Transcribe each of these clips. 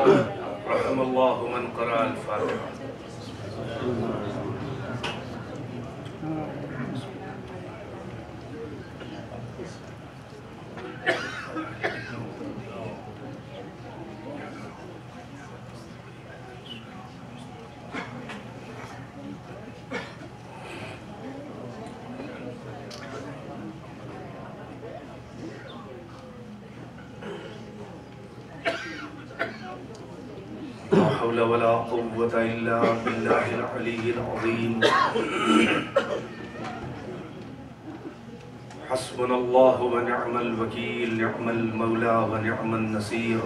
रहमल्लाहु मन क़रा अल-फ़ातिहा। ला हौला वला कुव्वता इल्ला बिल्लाहिल अलिय्यिल अज़ीम। हस्बुनल्लाहु व निअमल वकील, निअमल मौला व निअमन नसीर।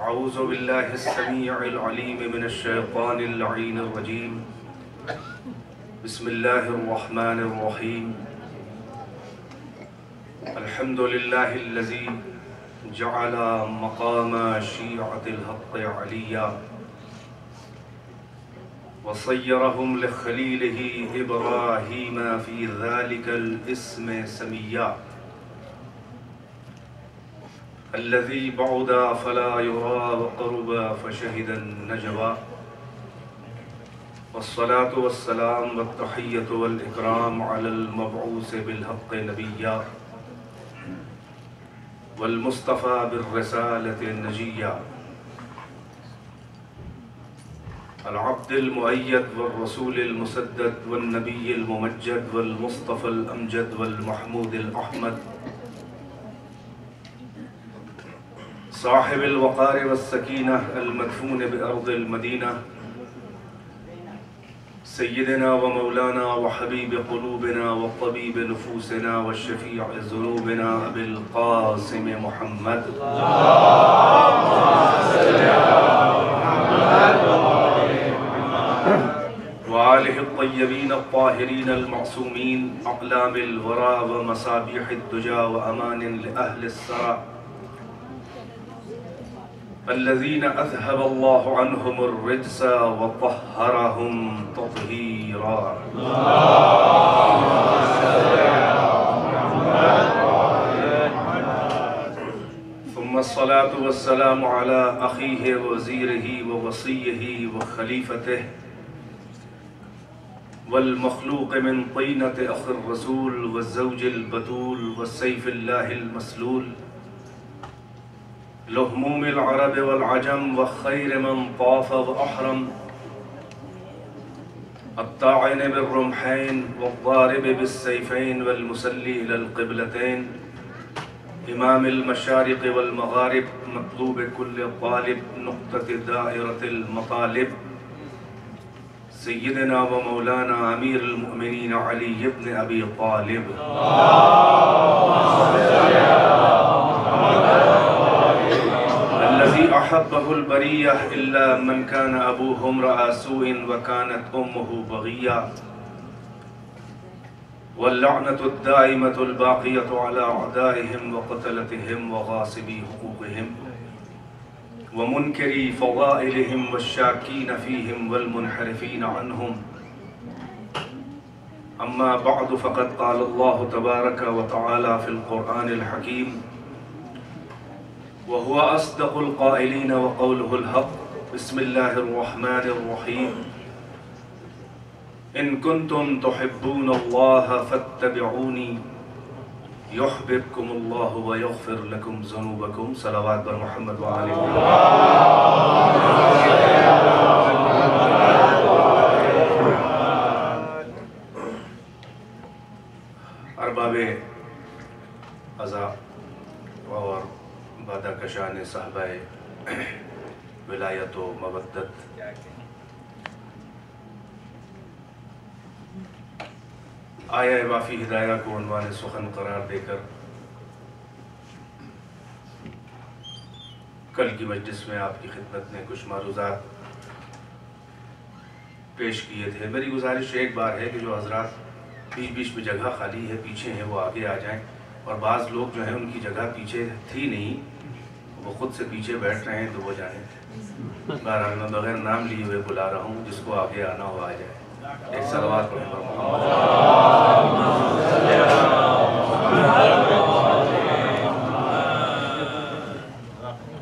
अऊज़ु बिल्लाहिस समीइल अलीम मिनश शैतानिर लईनिर रजीम। बिस्मिल्लाहिर रहमानिर रहीम। अल्हम्दुलिल्लाहिल्लज़ी जअल मक़ाम शीअतिल हक़्क़ि अलिय्या व सय्यरहुम लिख़लीलिही इब्राहीम फ़ी ज़ालिकल इस्म समिय्या अल्लज़ी बअुदा फ़ला युरा व क़रुबा फ़शहिदन नजवा। वस्सलातु वस्सलाम वत्तहिय्यतु वल इकराम अलल मबऊस बिल हक़्क़ि नबिय्या वल मुस्तफ़ा बिर्रिसालति नजिय्या अल अब्दिल मुअय्यद वल रसूलिल मुसद्दद वल नबिय्यिल मुमज्जद वल मुस्तफ़ल अमजद वल महमूदिल अहमद साहिबिल वक़ार वस्सकीनह अल मदफून बिअर्दिल मदीना सय्यदना व मौलाना व हबीब क़ुलूबिना व तबीब नुफूसिना व शफ़ीअ ज़ुनूबिना अबिल क़ासिम मुहम्मद व आलिहि अत्तय्यबीन अत्ताहिरीन अल-मअसूमीन अक़लामिल वरा व मसाबिहिद दुजा व अमानिन लिअहलिस सरा अल्लज़ीना अज़हबल्लाहु अन्हुमुर रिज्स व तह्हरहुम तत्हीरा। सुम्मा अस्सलातु वस्सलामु अला अख़ीहि व वज़ीरिही व वसिय्यिही व ख़लीफ़तिही वल मख़लूक़ मिन तीनति अख़िर रसूल व ज़ौजिल बतूल व सैफ़िल्लाहिल मसलूल लुहूमिल अरब वल अजम व खैर मन ताफ़ व अहरम अत्ताइन बिर्रुमहैन वद्दारिब बिस्सैफ़ैन वल मुसल्ली इलल क़िबलतैन इमामिल मशारिक़ वल मग़ारिब मतलूब कुल्ल तालिब नुक़्तत दाइरतिल मतालिब सय्यदना व मौलाना अमीरुल मुअमिनीन अली इब्न अबी तालिब अल्लज़ी अहब्बहुल बरिय्या इल्ला मन कान अबूहु इम्रअ सूइन व कानत उम्मुहु बग़िय्या वल्लअनतु दाइमतु बाक़ियतु अला अअदाइहिम व क़तलतिहिम व गासिबी हुक़ूक़िहिम व मुनकिरी फ़ज़ाइलिहिम वश्शाकीन फ़ीहिम वल मुनहरिफ़ीन अन्हुम। अम्मा बअद फ़क़द क़ाल अल्लाहु तबारक व तआला फ़िल क़ुरआनिल हकीम व हुवा अस्दक़ुल क़ाइलीन व क़ौलुहुल हक़्क़। बिस्मिल्लाहिर रहमानिर रहीम। इन कुन्तुम तुहिब्बूनल्लाह फत्तबिऊनी युहब्बिबकुमुल्लाहु व यग़फ़िर लकुम ज़ुनूबकुम। सलावत बर मुहम्मद व आलि अरबाबे अज़ा और बादा कशान साहबाए विलायत व मवद्दत, आया वाफ़ी हिदाया को उन्वान सुखन करार देकर कल की मजलिस में आपकी खिदमत में कुछ मारूज़ात पेश किए थे। मेरी गुजारिश एक बार है कि जो हज़रात बीच बीच में जगह खाली है, पीछे हैं, वो आगे आ जाएं। और बाज़ लोग जो हैं उनकी जगह पीछे थी नहीं, वो खुद से पीछे बैठ रहे हैं, तो वो जाएँ। बहरहाल मैं बगैर नाम लिए हुए बुला रहा हूँ, जिसको आगे आना हो आ जाए। एक सलावत पढ़ें पर मोहम्मद।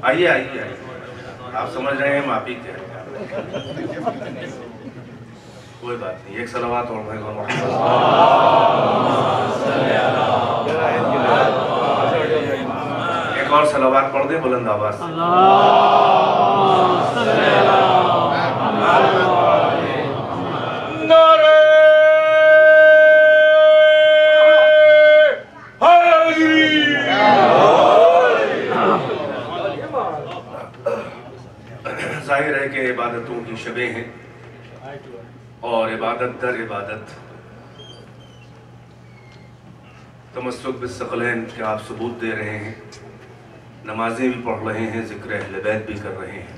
आइए आइए आइए, आप समझ रहे हैं हम आप ही कह रहे हैं, कोई बात नहीं। एक सलावत और भाई एक और सलावत पढ़ दे बुलंद आवाज से। जाहिर है कि इबादतों की शबें हैं और इबादत दर इबादत तमस्सुक बिस्सक़लैन के आप सबूत दे रहे हैं, नमाजें भी पढ़ रहे हैं, ज़िक्र अहले बैत भी कर रहे हैं,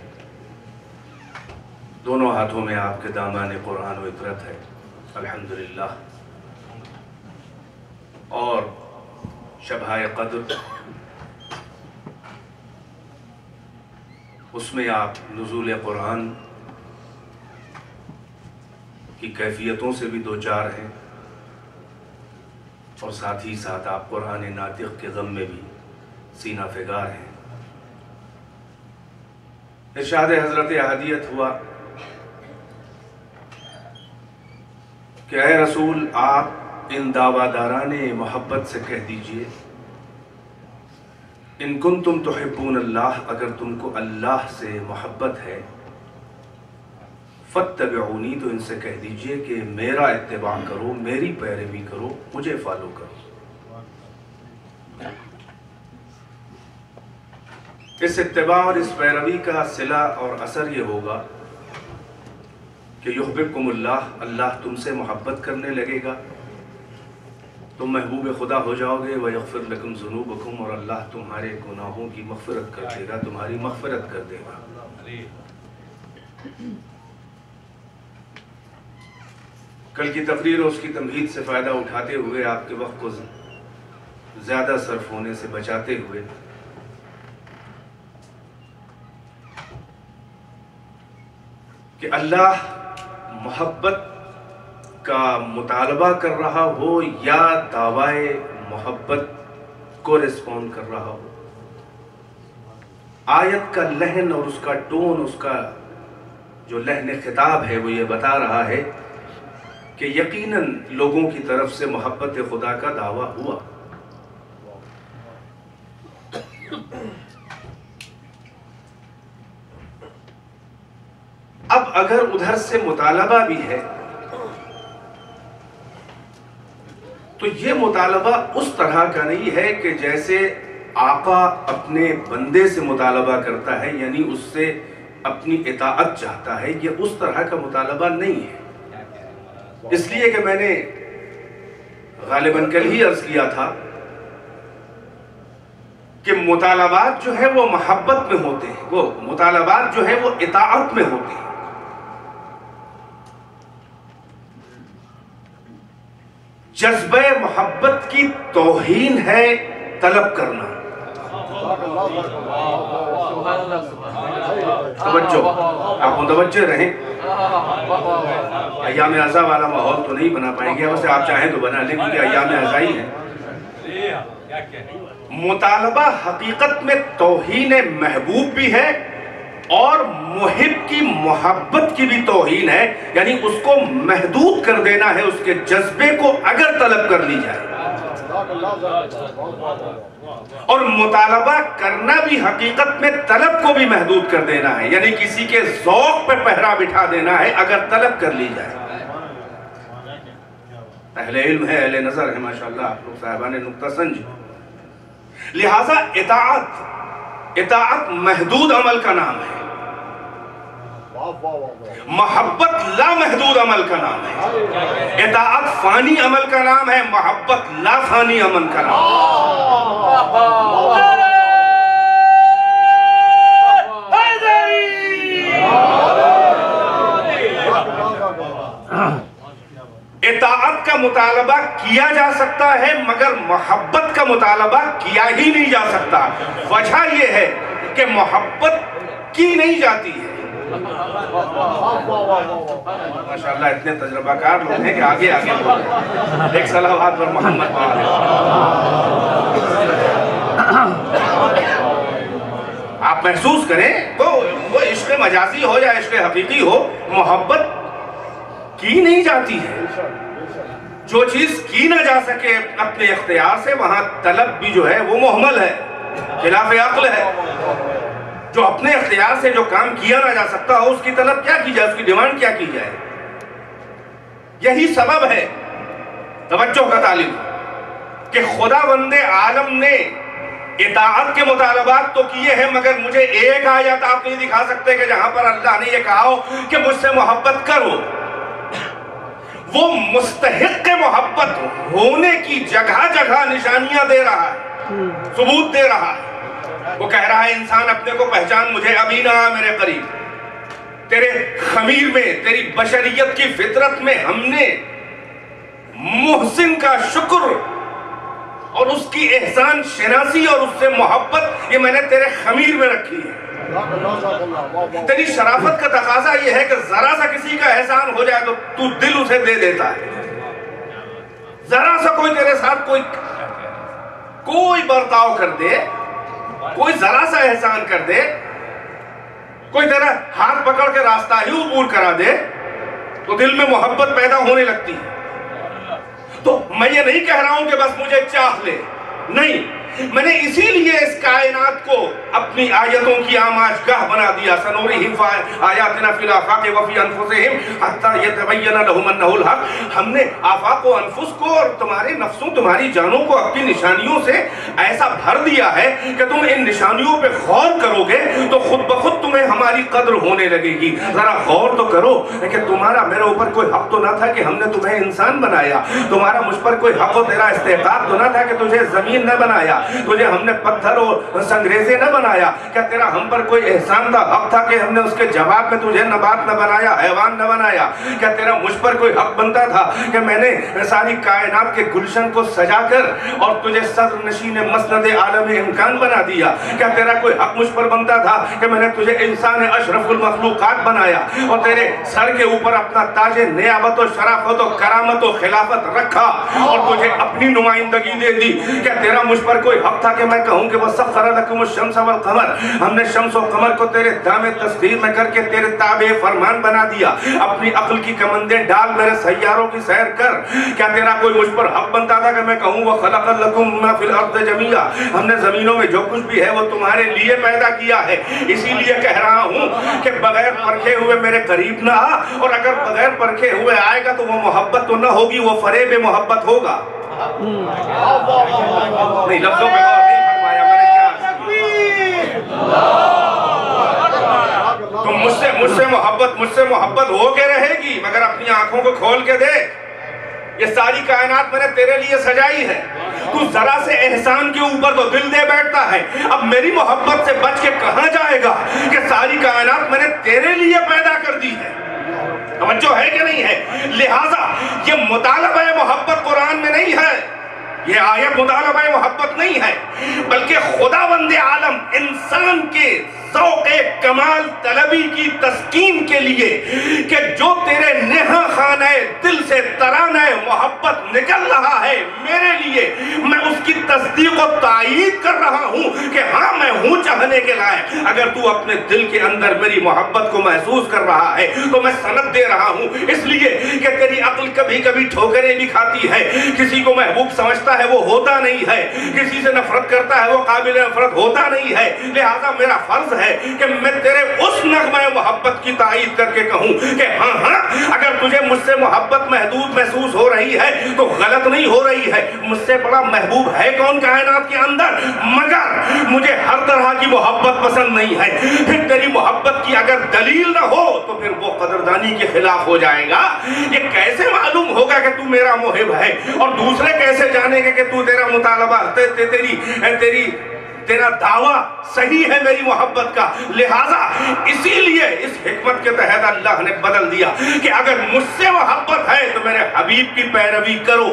दोनों हाथों में आपके दामाने कुरान व इतरत है अल्हम्दुलिल्लाह। और शब-ए क़द्र उसमें आप नुज़ूल कुरान की कैफियतों से भी दो चार हैं और साथ ही साथ आप कुरान नातिक़ के गम में भी सीना फिगार हैं। इरशाद हज़रत अहदियत हुआ कि ऐ रसूल, आप इन दावादाराने मोहब्बत से कह दीजिए, इन कुन्तुम तुहिब्बून अल्लाह, अगर तुमको अल्लाह से मोहब्बत है, फत्तबिऊनी, तो इनसे कह दीजिए कि मेरा इत्तिबा करो, मेरी पैरवी करो, मुझे फॉलो करो। इस इत्तिबा और इस पैरवी का सिला और असर ये होगा कि युहिब्बुकुमुल्लाह, अल्लाह तुमसे मोहब्बत करने लगेगा, तुम महबूब खुदा हो जाओगे, व यग़फ़िर लकुम ज़ुनूबकुम, और अल्लाह तुम्हारे गुनाहों की मग़फ़िरत कर देगा, तुम्हारी मग़फ़िरत कर देगा। कल की तकरीर और उसकी तमहीद से फ़ायदा उठाते हुए, आपके वक्त को ज़्यादा सर्फ होने से बचाते हुए, कि अल्लाह मोहब्बत का मुतालबा कर रहा हो या दावाए मोहब्बत को रिस्पॉन्ड कर रहा हो, आयत का लहन और उसका टोन, उसका जो लहन खिताब है वो ये बता रहा है कि यकीनन लोगों की तरफ से मोहब्बत खुदा का दावा हुआ। अब अगर उधर से मुतालबा भी है तो ये मुतालबा उस तरह का नहीं है कि जैसे आका अपने बंदे से मुतालबा करता है, यानी उससे अपनी इताअत चाहता है, ये उस तरह का मुतालबा नहीं है। इसलिए कि मैंने गालिबन कल ही अर्ज किया था कि मुतालबात जो है वो मोहब्बत में होते हैं, वो मुतालबात जो है वो इताअत में होते हैं। जज्बे मोहब्बत की तौहीन है तलब करना। तवज्जो, आप मुतवज्जे रहें। अय्याम अज़ा वाला माहौल तो नहीं बना पाएंगे, वैसे आप चाहें तो बना लें, क्योंकि अय्याम अज़ा ही है। मुतालबा हकीकत में तौहीन महबूब भी है और मुहिब की मोहब्बत की भी तौहीन है, यानी उसको महदूद कर देना है, उसके जज्बे को अगर तलब कर ली जाए। और मुतालबा करना भी हकीकत में तलब को भी महदूद कर देना है, यानी किसी के ज़ौक़ पे पहरा बिठा देना है अगर तलब कर ली जाए। अहले इल्म है, अहले नजर है, माशाअल्लाह आप लोग साहिबान नुक्ता समझ। लिहाजा इताअत महदूद अमल का नाम है, मोहब्बत ला महदूद अमल का नाम है। इताअत फानी अमल का नाम है, मोहब्बत ला फानी अमल का नाम है। इताअत का मुतालबा किया जा सकता है मगर मोहब्बत का मुतालबा किया ही नहीं जा सकता। वजह यह है कि मोहब्बत की नहीं जाती है। माशाअल्लाह इतने तजुर्बाकार लोग हैं कि आगे आगे एक सलावत पर मोहम्मद। आप आप महसूस करें, वो इश्क मजाजी हो या इश्क हकीकी हो, मोहब्बत की नहीं जाती है। जो चीज की ना जा सके अपने इख्तियार से, वहां तलब भी जो है वो मुहम्मल है, खिलाफ अक्ल है। जो अपने इख्तियार से जो काम किया ना जा सकता हो, उसकी तलब क्या की जाए, उसकी डिमांड क्या की जाए? यही सबब है तवज्जो का तालिब कि खुदावंदे आलम ने इताअत के मुतालबात तो किए हैं, मगर मुझे एक आयत आप नहीं दिखा सकते कि जहां पर अल्लाह ने यह कहा हो कि मुझसे मोहब्बत करो। वो मुस्तहिक मोहब्बत होने की जगह जगह निशानियां दे रहा है, सबूत दे रहा है। वो कह रहा है इंसान अपने को पहचान, मुझे अभी ना आ मेरे करीब। तेरे खमीर में, तेरी बशरियत की फितरत में हमने मुहसिन का शुक्र और उसकी एहसान शनासी और उससे मोहब्बत, ये मैंने तेरे खमीर में रखी है। तेरी शराफत का तकाजा यह है कि जरा सा किसी का एहसान हो जाए तो तू दिल उसे दे देता है। जरा सा कोई तेरे साथ कोई बर्ताव कर दे, कोई जरा सा एहसान कर दे, कोई तेरा हाथ पकड़ के रास्ता ही अबूर करा दे, तो दिल में मोहब्बत पैदा होने लगती है। तो मैं ये नहीं कह रहा हूं कि बस मुझे चाह ले, नहीं, मैंने इसीलिए इस कायनात को अपनी आयतों की आमाजगाह बना दिया। सनूरिहिम आयातिना फिल आफाक़ि व फ़ी अनफुसिहिम हत्ता यतबय्यना लहुम अन्नहुल हक़। हमने आफाक़ व अनफुस को और तुम्हारे नफ्सों, तुम्हारी जानों को अपनी निशानियों से ऐसा भर दिया है कि तुम इन निशानियों पे गौर करोगे तो खुद ब खुद तुम्हें हमारी कद्र होने लगेगी। जरा गौर तो करो कि तुम्हारा मेरे ऊपर कोई हक तो ना था कि हमने तुम्हें इंसान बनाया, तुम्हारा मुझ पर कोई हक, तेरा इस्तेकाक तो ना था कि तुझे जमीन न बनाया, तुझे हमने पत्थर और संग्रेजे न बनाया। क्या तेरा हम पर कोई एहसान था, हक था कि हमने उसके जवाब में तुझे नबात न बनाया, हैवान न बनाया? क्या तेरा मुझ पर कोई हक बनता था कि मैंने सारी कायनात के गुलशन को सजाकर और तुझे सदर नशीन मसनद आलम इम्कान बना दिया? क्या तेरा कोई हक मुझ पर बनता था कि मैंने तुझे इंसान अशरफुल मखलूकात बनाया और तेरे सर के ऊपर अपना ताजे नियाबत और शराफत और करामत और खिलाफत रखा और तुझे अपनी नुमाइंदगी दे दी? क्या तेरा मुझ पर कोई हक था कि मैं कहूं कि वह सख्खर लकुम शम्स वल कमर, हमने शम्स और कमर को तेरे दामे तस्दीर में करके तेरे ताबे फरमान बना दिया, अपनी अक्ल की कमंदें डाल मेरे सैयारों की सैर कर? क्या तेरा कोई मुझ पर हक बनता था कि मैं कहूं वह खलक़ लकुम मा फिल अर्द जमीआ, हमने जमीनों में जो कुछ भी है वो तुम्हारे लिए पैदा किया है? इसीलिए कह रहा हूं कि बगैर परखे हुए मेरे करीब ना आ, और अगर बगैर परखे हुए आएगा तो वो मोहब्बत तो ना होगी, वो फरेब मोहब्बत होगा। नहीं, लफ्जों पे गौर नहीं फरमाया मैंने, क्या तुम मुझसे मोहब्बत हो के रहेगी, मगर अपनी आंखों को खोल के देख, ये सारी कायनात मैंने तेरे लिए सजाई है। तू जरा से एहसान के ऊपर तो दिल दे बैठता है, अब मेरी मोहब्बत से बच के कहां जाएगा कि सारी कायनात मैंने तेरे लिए पैदा कर दी है। समझो है कि नहीं है? लिहाजा ये मुतालबा मोहब्बत कुरान में नहीं है, ये आयत मुतालबा मोहब्बत नहीं है, बल्कि खुदावंदे आलम इंसान के ज़ौक़े कमाल तलबी की तस्कीन के लिए कि जो तेरे नेहा खाने दिल से तराना मोहब्बत निकल रहा है मेरे लिए, मैं उसकी तस्दीक और तायीद कर रहा हूँ कि हाँ मैं हूँ चाहने के लायक। अगर तू अपने दिल के अंदर मेरी मोहब्बत को महसूस कर रहा है तो मैं सनद दे रहा हूँ, इसलिए कि तेरी अक्ल कभी कभी ठोकरें भी खाती है। किसी को महबूब समझता है वो होता नहीं है, किसी से नफरत करता है वो काबिल नफरत होता नहीं है। लिहाजा मेरा फर्ज है कि मैं तेरे उस नग़्मे मोहब्बत की तायीद करके कहूं कि हाँ हाँ, अगर तुझे मुझसे मोहब्बत महदूद महसूस हो रही है तो गलत नहीं हो रही है। मुझसे बड़ा महबूब है कौन कायनात के अंदर? मगर मुझे हर तरह की मोहब्बत पसंद नहीं है। फिर तेरी मोहब्बत की अगर दलील ना हो तो फिर वो कदरदानी के खिलाफ हो जाएगा। ये कैसे मालूम होगा कि तू मेरा मुहिब है, और दूसरे कैसे जानेंगे कि तू तेरा मुतालबा तेरा दावा सही है मेरी मोहब्बत का? लिहाजा इसीलिए इस हिकमत के तहत अल्लाह ने बदल दिया कि अगर मुझसे मोहब्बत है तो मेरे हबीब की पैरवी करो।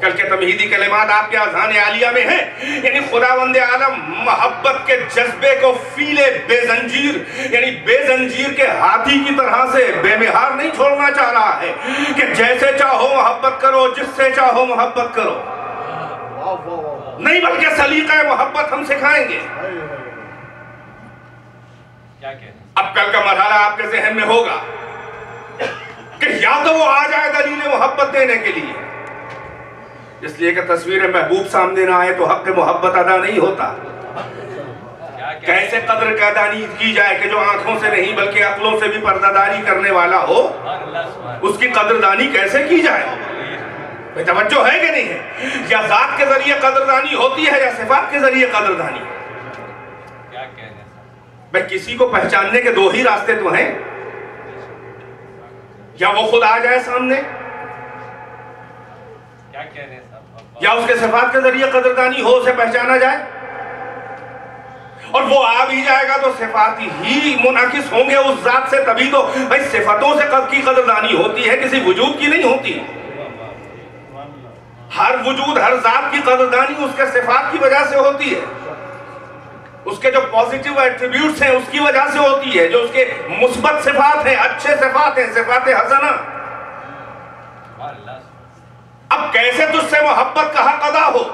कल के तमहीदी कलिमात आपके अज़ान आलिया में है, यानी खुदावंद आलम मोहब्बत के जज्बे को फीले बेजंजीर यानी बेजंजीर के हाथी की तरह से बेमिहार नहीं छोड़ना चाह रहा है कि जैसे चाहो मोहब्बत करो, जिससे चाहो मोहब्बत करो। नहीं बल्कि सलीका मोहब्बत हम सिखाएंगे। क्या कहते हैं? अब कल का मरहला आपके जहन में होगा कि या तो वो आ जाए दलील मोहब्बत देने के लिए, इसलिए कि तस्वीर महबूब सामने ना आए तो हक मोहब्बत अदा नहीं होता। कैसे कदर कादानी की जाए कि जो आंखों से नहीं बल्कि अक्लों से भी पर्दादारी करने वाला हो, उसकी कदरदानी कैसे की जाए? तवज्जो है कि नहीं है? या जात के जरिए कदरदानी होती है या सिफात के जरिए कदरदानी? क्या कहते हैं? भाई किसी को पहचानने के दो ही रास्ते तो हैं, या वो खुद आ जाए सामने, क्या कह रहे हैं साहब? या उसके सिफात के जरिए कदरदानी हो, उसे पहचाना जाए। और वो आ भी जाएगा तो सिफात ही मुनाकिस होंगे उस जात से, तभी तो भाई सिफतों से की कदरदानी होती है, किसी वजूद की नहीं होती। हर वजूद हर जात की कदरदानी उसके सिफात की वजह से होती है, उसके जो पॉजिटिव एट्रीब्यूट्स हैं उसकी वजह से होती है, जो उसके मुस्बत सिफात हैं, अच्छे सिफात हैं, सिफात हसना। अब कैसे तुझसे मोहब्बत का हक अदा हो?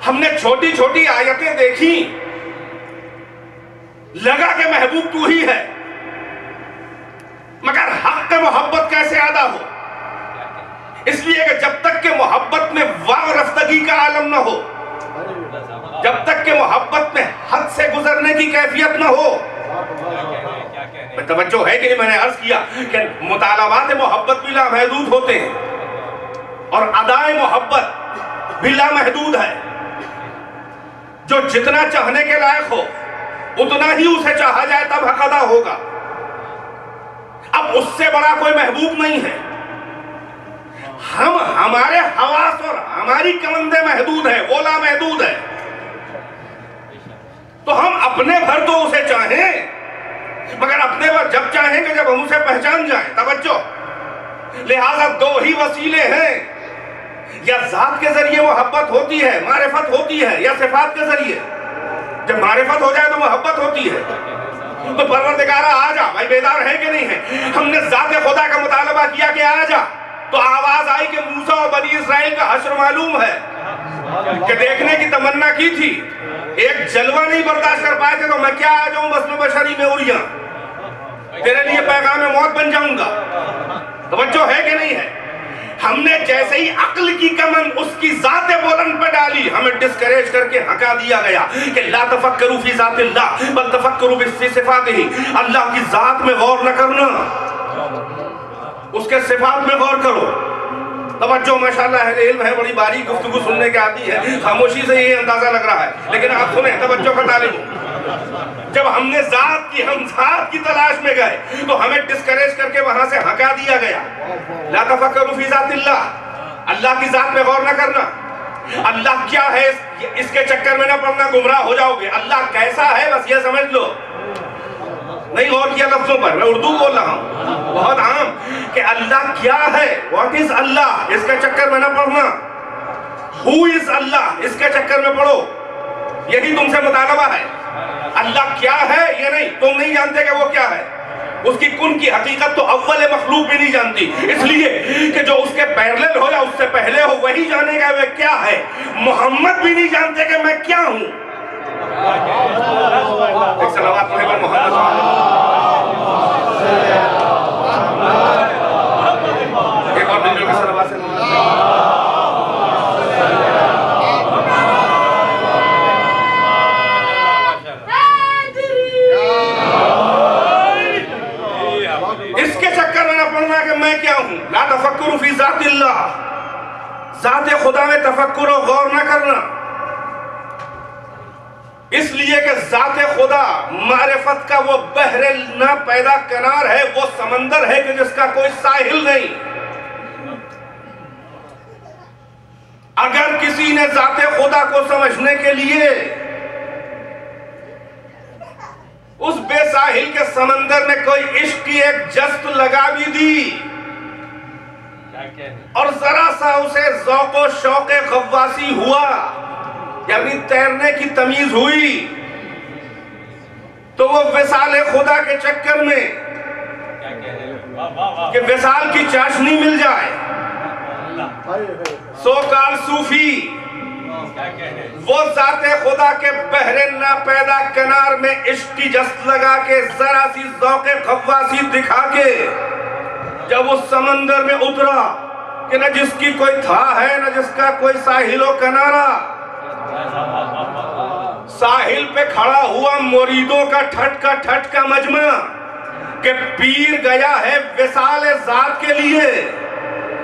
हमने छोटी छोटी आयतें देखी, लगा कि महबूब तू ही है, मगर हक का मोहब्बत कैसे अदा हो? इसलिए कि जब तक के मोहब्बत में वारफ्तगी का आलम न हो, जब तक के मोहब्बत में हद से गुजरने की कैफियत न हो। तवज्जो है कि नहीं? मैंने अर्ज किया कि मुतालबात मोहब्बत भी लामहदूद होते हैं और अदाए मोहब्बत भी लामहदूद है। जो जितना चाहने के लायक हो उतना ही उसे चाहा जाए तब हक अदा होगा। अब उससे बड़ा कोई महबूब नहीं है। हम हमारे हवास और हमारी कमंदे महदूद है, वो लामहदूद है। तो हम अपने भर तो उसे चाहें, मगर अपने भर जब चाहेंगे जब हम उसे पहचान जाएं। तवज्जो, लिहाजा दो ही वसीले हैं, या जात के जरिए मोहब्बत होती है, मारिफत होती है, या सिफात के जरिए। जब मारिफत हो जाए तो मोहब्बत होती है। तो परवरदिगारा आ जा, भाई बेदार है कि नहीं है? हमने जात खुदा का मुतालबा किया कि आ जा, तो आवाज आई कि मूसा और बनी इसराइल का हश्र मालूम है, कि देखने की तमन्ना की थी, एक जलवा नहीं बर्दाश्त कर पाए थे, तो मैं क्या आ जाऊं बस में बशरी में उड़िया, तेरे लिए पैगाम मौत बन जाऊंगा। तवज्जो है कि नहीं है? हमने जैसे ही अक्ल की कमन उसकी जाते बुलंद पे डाली, हमें डिस्करेज करके हका दिया गया कि ला तफक्करू फी जातिल्लाह बल तफक्करू फी सिफातिही। अल्लाह की जात में गौर न करना, उसके सिफात में गौर करो। तवज्जो माशाअल्लाह है, इल्म है, बड़ी बारीक गुफ्तगू सुनने की आती है, खामोशी से ये अंदाजा लग रहा है, लेकिन आप सुने, तवज्जो का तालिब। जब हमने जात की, हम जात की तलाश में गए तो हमें डिस्करेज करके वहां से हका दिया गया। ला तफक्करू फी जातिल्लाह, अल्लाह की जात में गौर न करना। अल्लाह क्या है इसके चक्कर में ना पड़ना, गुमराह हो जाओगे। अल्लाह कैसा है बस ये समझ लो। नहीं गौर किया लफ्जों पर, मैं उर्दू बोल रहा हूँ बहुत आम, कि अल्लाह क्या है, व्हाट इज अल्लाह, इसके चक्कर में ना पड़ना। हु इज अल्लाह, इसके चक्कर में पड़ो, यही तुमसे मुतालबा है। अल्लाह क्या है ये नहीं, तुम नहीं जानते कि वो क्या है, उसकी कुन की हकीकत तो अव्वल मखलूक भी नहीं जानती, इसलिए कि जो उसके पैरेलल हो या उससे पहले हो वही जानेगा वे क्या है। मोहम्मद भी नहीं जानते कि मैं क्या हूं। एक सलावत पढ़े पर मोहम्मद। एक और दिलों की सलावत से इसके चक्कर में ना पड़ना कि मैं क्या हूं। ला तफक्कुरु फी जातिल्लाह, जाते खुदा में तफक्कुर और गौर न करना, इसलिए कि जाते खुदा मारिफत का वो बहरे ना पैदा किनार है, वो समंदर है कि जिसका कोई साहिल नहीं। अगर किसी ने जाते खुदा को समझने के लिए उस बेसाहिल के समंदर में कोई इश्क की एक जस्त लगा भी दी और जरा सा उसे ज़ौक़ शौक़ ग़व्वासी हुआ, यानी तैरने की तमीज हुई, तो वो विसाल खुदा के चक्कर में कि विसाल की चाशनी मिल जाए, सो काल सूफी क्या कहने? वो ज़ाते खुदा के बहरे ना पैदा किनार में इश्क की जस्त लगा के जरा सी ज़ौक़े ख़व्वासी दिखा के जब उस समंदर में उतरा कि न जिसकी कोई था है न जिसका कोई साहिलो किनारा, साहिल पे खड़ा हुआ मुरीदों का ठट का मजमा कि पीर गया है विसाल ज़ात के लिए।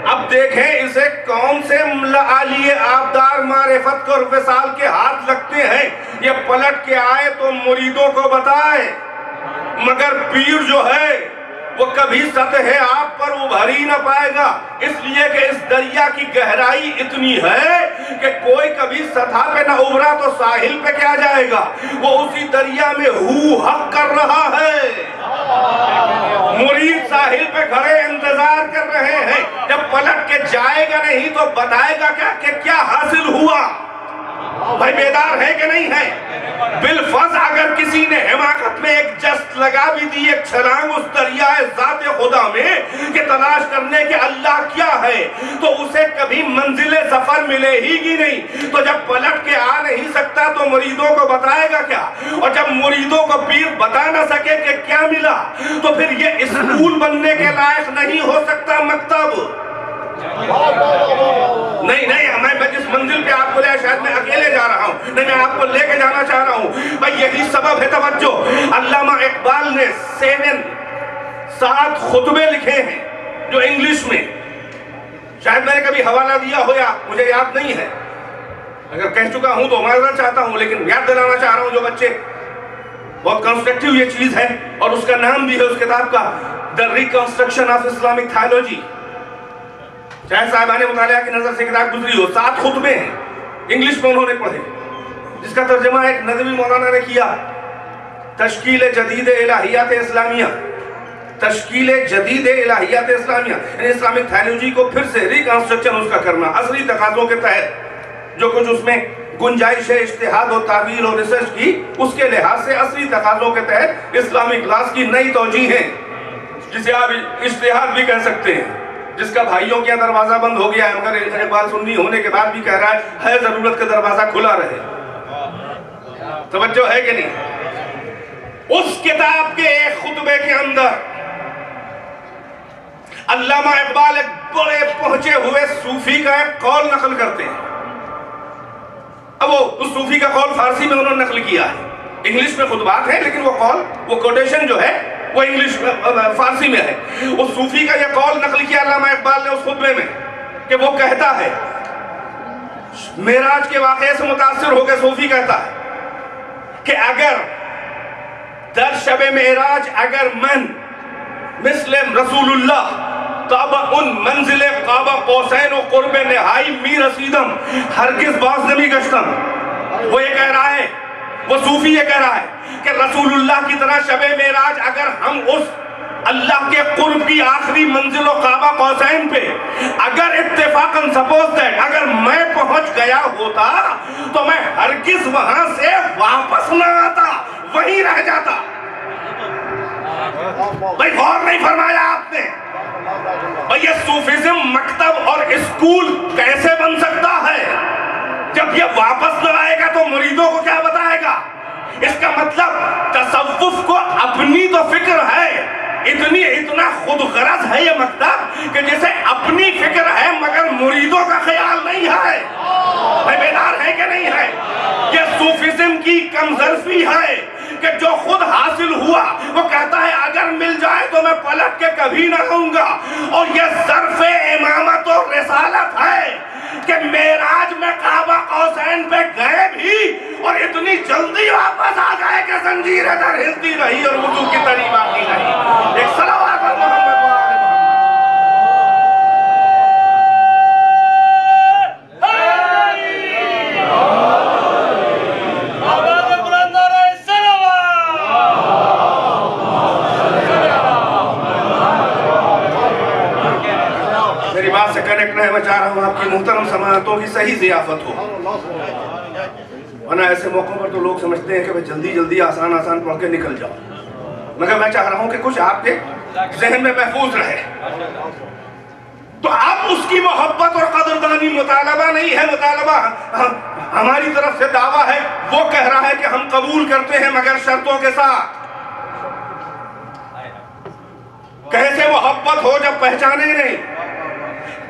अब देखें इसे कौन से आलिए आबदार मारिफत को विसाल के हाथ लगते हैं, ये पलट के आए तो मुरीदों को बताए। मगर पीर जो है वो कभी सतह आप पर उभर ही ना पाएगा, इसलिए कि इस दरिया की गहराई इतनी है कि कोई कभी सतह पे ना उभरा तो साहिल पे क्या जाएगा। वो उसी दरिया में हू हक कर रहा है। मुरीद साहिल पे खड़े इंतजार कर रहे हैं, जब पलट के जाएगा नहीं तो बताएगा क्या कि क्या हासिल हुआ। भाई बेदार है कि नहीं है? बिलफर्ज अगर किसी ने हिमाकत में एक जस्त लगा भी दी, एक छलांग उस दरिया ज़ाते खुदा में कि तलाश करने के अल्लाह क्या है, तो उसे कभी मंजिले सफर मिलेगी नहीं। तो जब पलट के आ नहीं सकता तो मुरीदों को बताएगा क्या, और जब मुरीदों को पीर बता ना सके कि क्या मिला तो फिर ये स्कूल बनने के लायक नहीं हो सकता मकतब। नहीं मैं जिस मंजिल पे आपको ले शायद मैं अकेले जा रहा हूँ, नहीं मैं आपको लेके जाना चाह रहा हूँ। भाई यही सबब है तवज्जो। अल्लामा इकबाल ने 7 खुतबे लिखे हैं जो इंग्लिश में, शायद मैंने कभी हवाला दिया हो या मुझे याद नहीं है, अगर कह चुका हूं तो माजरत चाहता हूं, लेकिन याद दिलाना चाह रहा हूं जो बच्चे, बहुत कंस्ट्रक्टिव ये चीज है और उसका नाम भी है उस किताब का द रिकंस्ट्रक्शन ऑफ इस्लामिक थायोलॉजी। चाहे साहिबाने मुतालिया की नजर से किताब गुजरी हो, 7 खुतबे हैं इंग्लिश में उन्होंने पढ़े, जिसका तर्जमा एक नदवी मौलाना ने किया, तश्कील जदीद इलाहियात इस्लामिया, तश्कील जदीद इलाहियात इस्लामिया, यानी इस्लामिक थायोलॉजी को फिर से रिकंस्ट्रक्शन उसका करना असली तकाज़ों के तहत, जो कुछ उसमें गुंजाइश है इज्तिहाद और तावील और रिसर्च की, उसके लिहाज से असली तकाज़ों के तहत इस्लामिक क्लास की नई तौजीह है, जिसे आप इज्तिहाद भी कह सकते हैं, जिसका भाइयों का दरवाजा बंद हो गया है, मगर इकबाल सुन्नी होने के बाद भी कह रहा है जरूरत का दरवाजा खुला रहे। तवज्जो है कि नहीं? उस किताब के एक खुतबे के अंदर अल्लामा इकबाल एक बड़े पहुंचे हुए सूफी का एक कौल नकल करते हैं। अब वो उस सूफी का कौल फारसी में उन्होंने नकल किया है, इंग्लिश में खुतबात है, लेकिन वो कौल, वो कोटेशन जो है वो इंग्लिश फारसी में है। उस सूफी का यह कौल नकल किया अल्लामा इकबाल ने उस खुतबे में कि वो कहता है, मेराज के वाक़े से मुतासिर होकर सूफी कहता है कि अगर दर शबे मेराज अगर मन मिस्लिम रसूलुल्लाह तब उन मंजिले काबा कौसैन और कुर्ब निहाई मी रसीदम हरगिज़ बाज़ नमी गश्तम। वो ये कह रहा है, वो सूफी ये कह रहा है कि रसूलुल्लाह की तरह शबे मेराज अगर हम उस अल्लाह के कुर्ब की आखिरी मंजिल काबा कौसैन पे अगर इत्तेफाकन सपोज दैट अगर मैं पहुंच गया होता तो मैं हरगिज़ वहां से वापस ना आता, वहीं रह जाता। भाई गौर नहीं फरमाया आपने? भाई ये सूफिज्म मकतब और स्कूल कैसे बन सकता है? जब ये वापस न आएगा तो मुरीदों को क्या बताएगा? इसका मतलब तसव्वुफ को अपनी तो फिक्र है, इतना खुदगरज है ये मकतब कि जैसे अपनी फिक्र है मगर मुरीदों का ख्याल नहीं है। भाई बेदार है कि नहीं है? ये सूफिज्म की कमजोरी है कि जो खुद हासिल हुआ वो कहता है अगर मिल जाए तो मैं पलट के कभी ना आऊंगा, और ये ज़र्फ़े इमामत और रिसालत है कि मेराज में काबा कौसैन पे गए भी और इतनी जल्दी वापस आ गए कि जंजीरें दर हिलती रही और वुज़ू की तरी बाकी रही। एक सलावत पर मोहम्मद से कनेक्ट नहीं, मैं चाह रहा हूँ आपकी मुहतरम समाअतों की सही ज़ियाफत हो, वरना ऐसे मौक़ों पर तो लोग समझते हैं कि भाई जल्दी जल्दी आसान आसान पढ़ के निकल जाओ, मगर मैं चाह रहा हूँ कि कुछ आपके जहन में महफूज रहे। तो आप उसकी मोहब्बत और कदरदानी मुतालबा नहीं है, मुतालबा हमारी तरफ से दावा है, वो कह रहा है कि हम कबूल करते हैं मगर शर्तों के साथ। कैसे मोहब्बत हो जब पहचाने नहीं,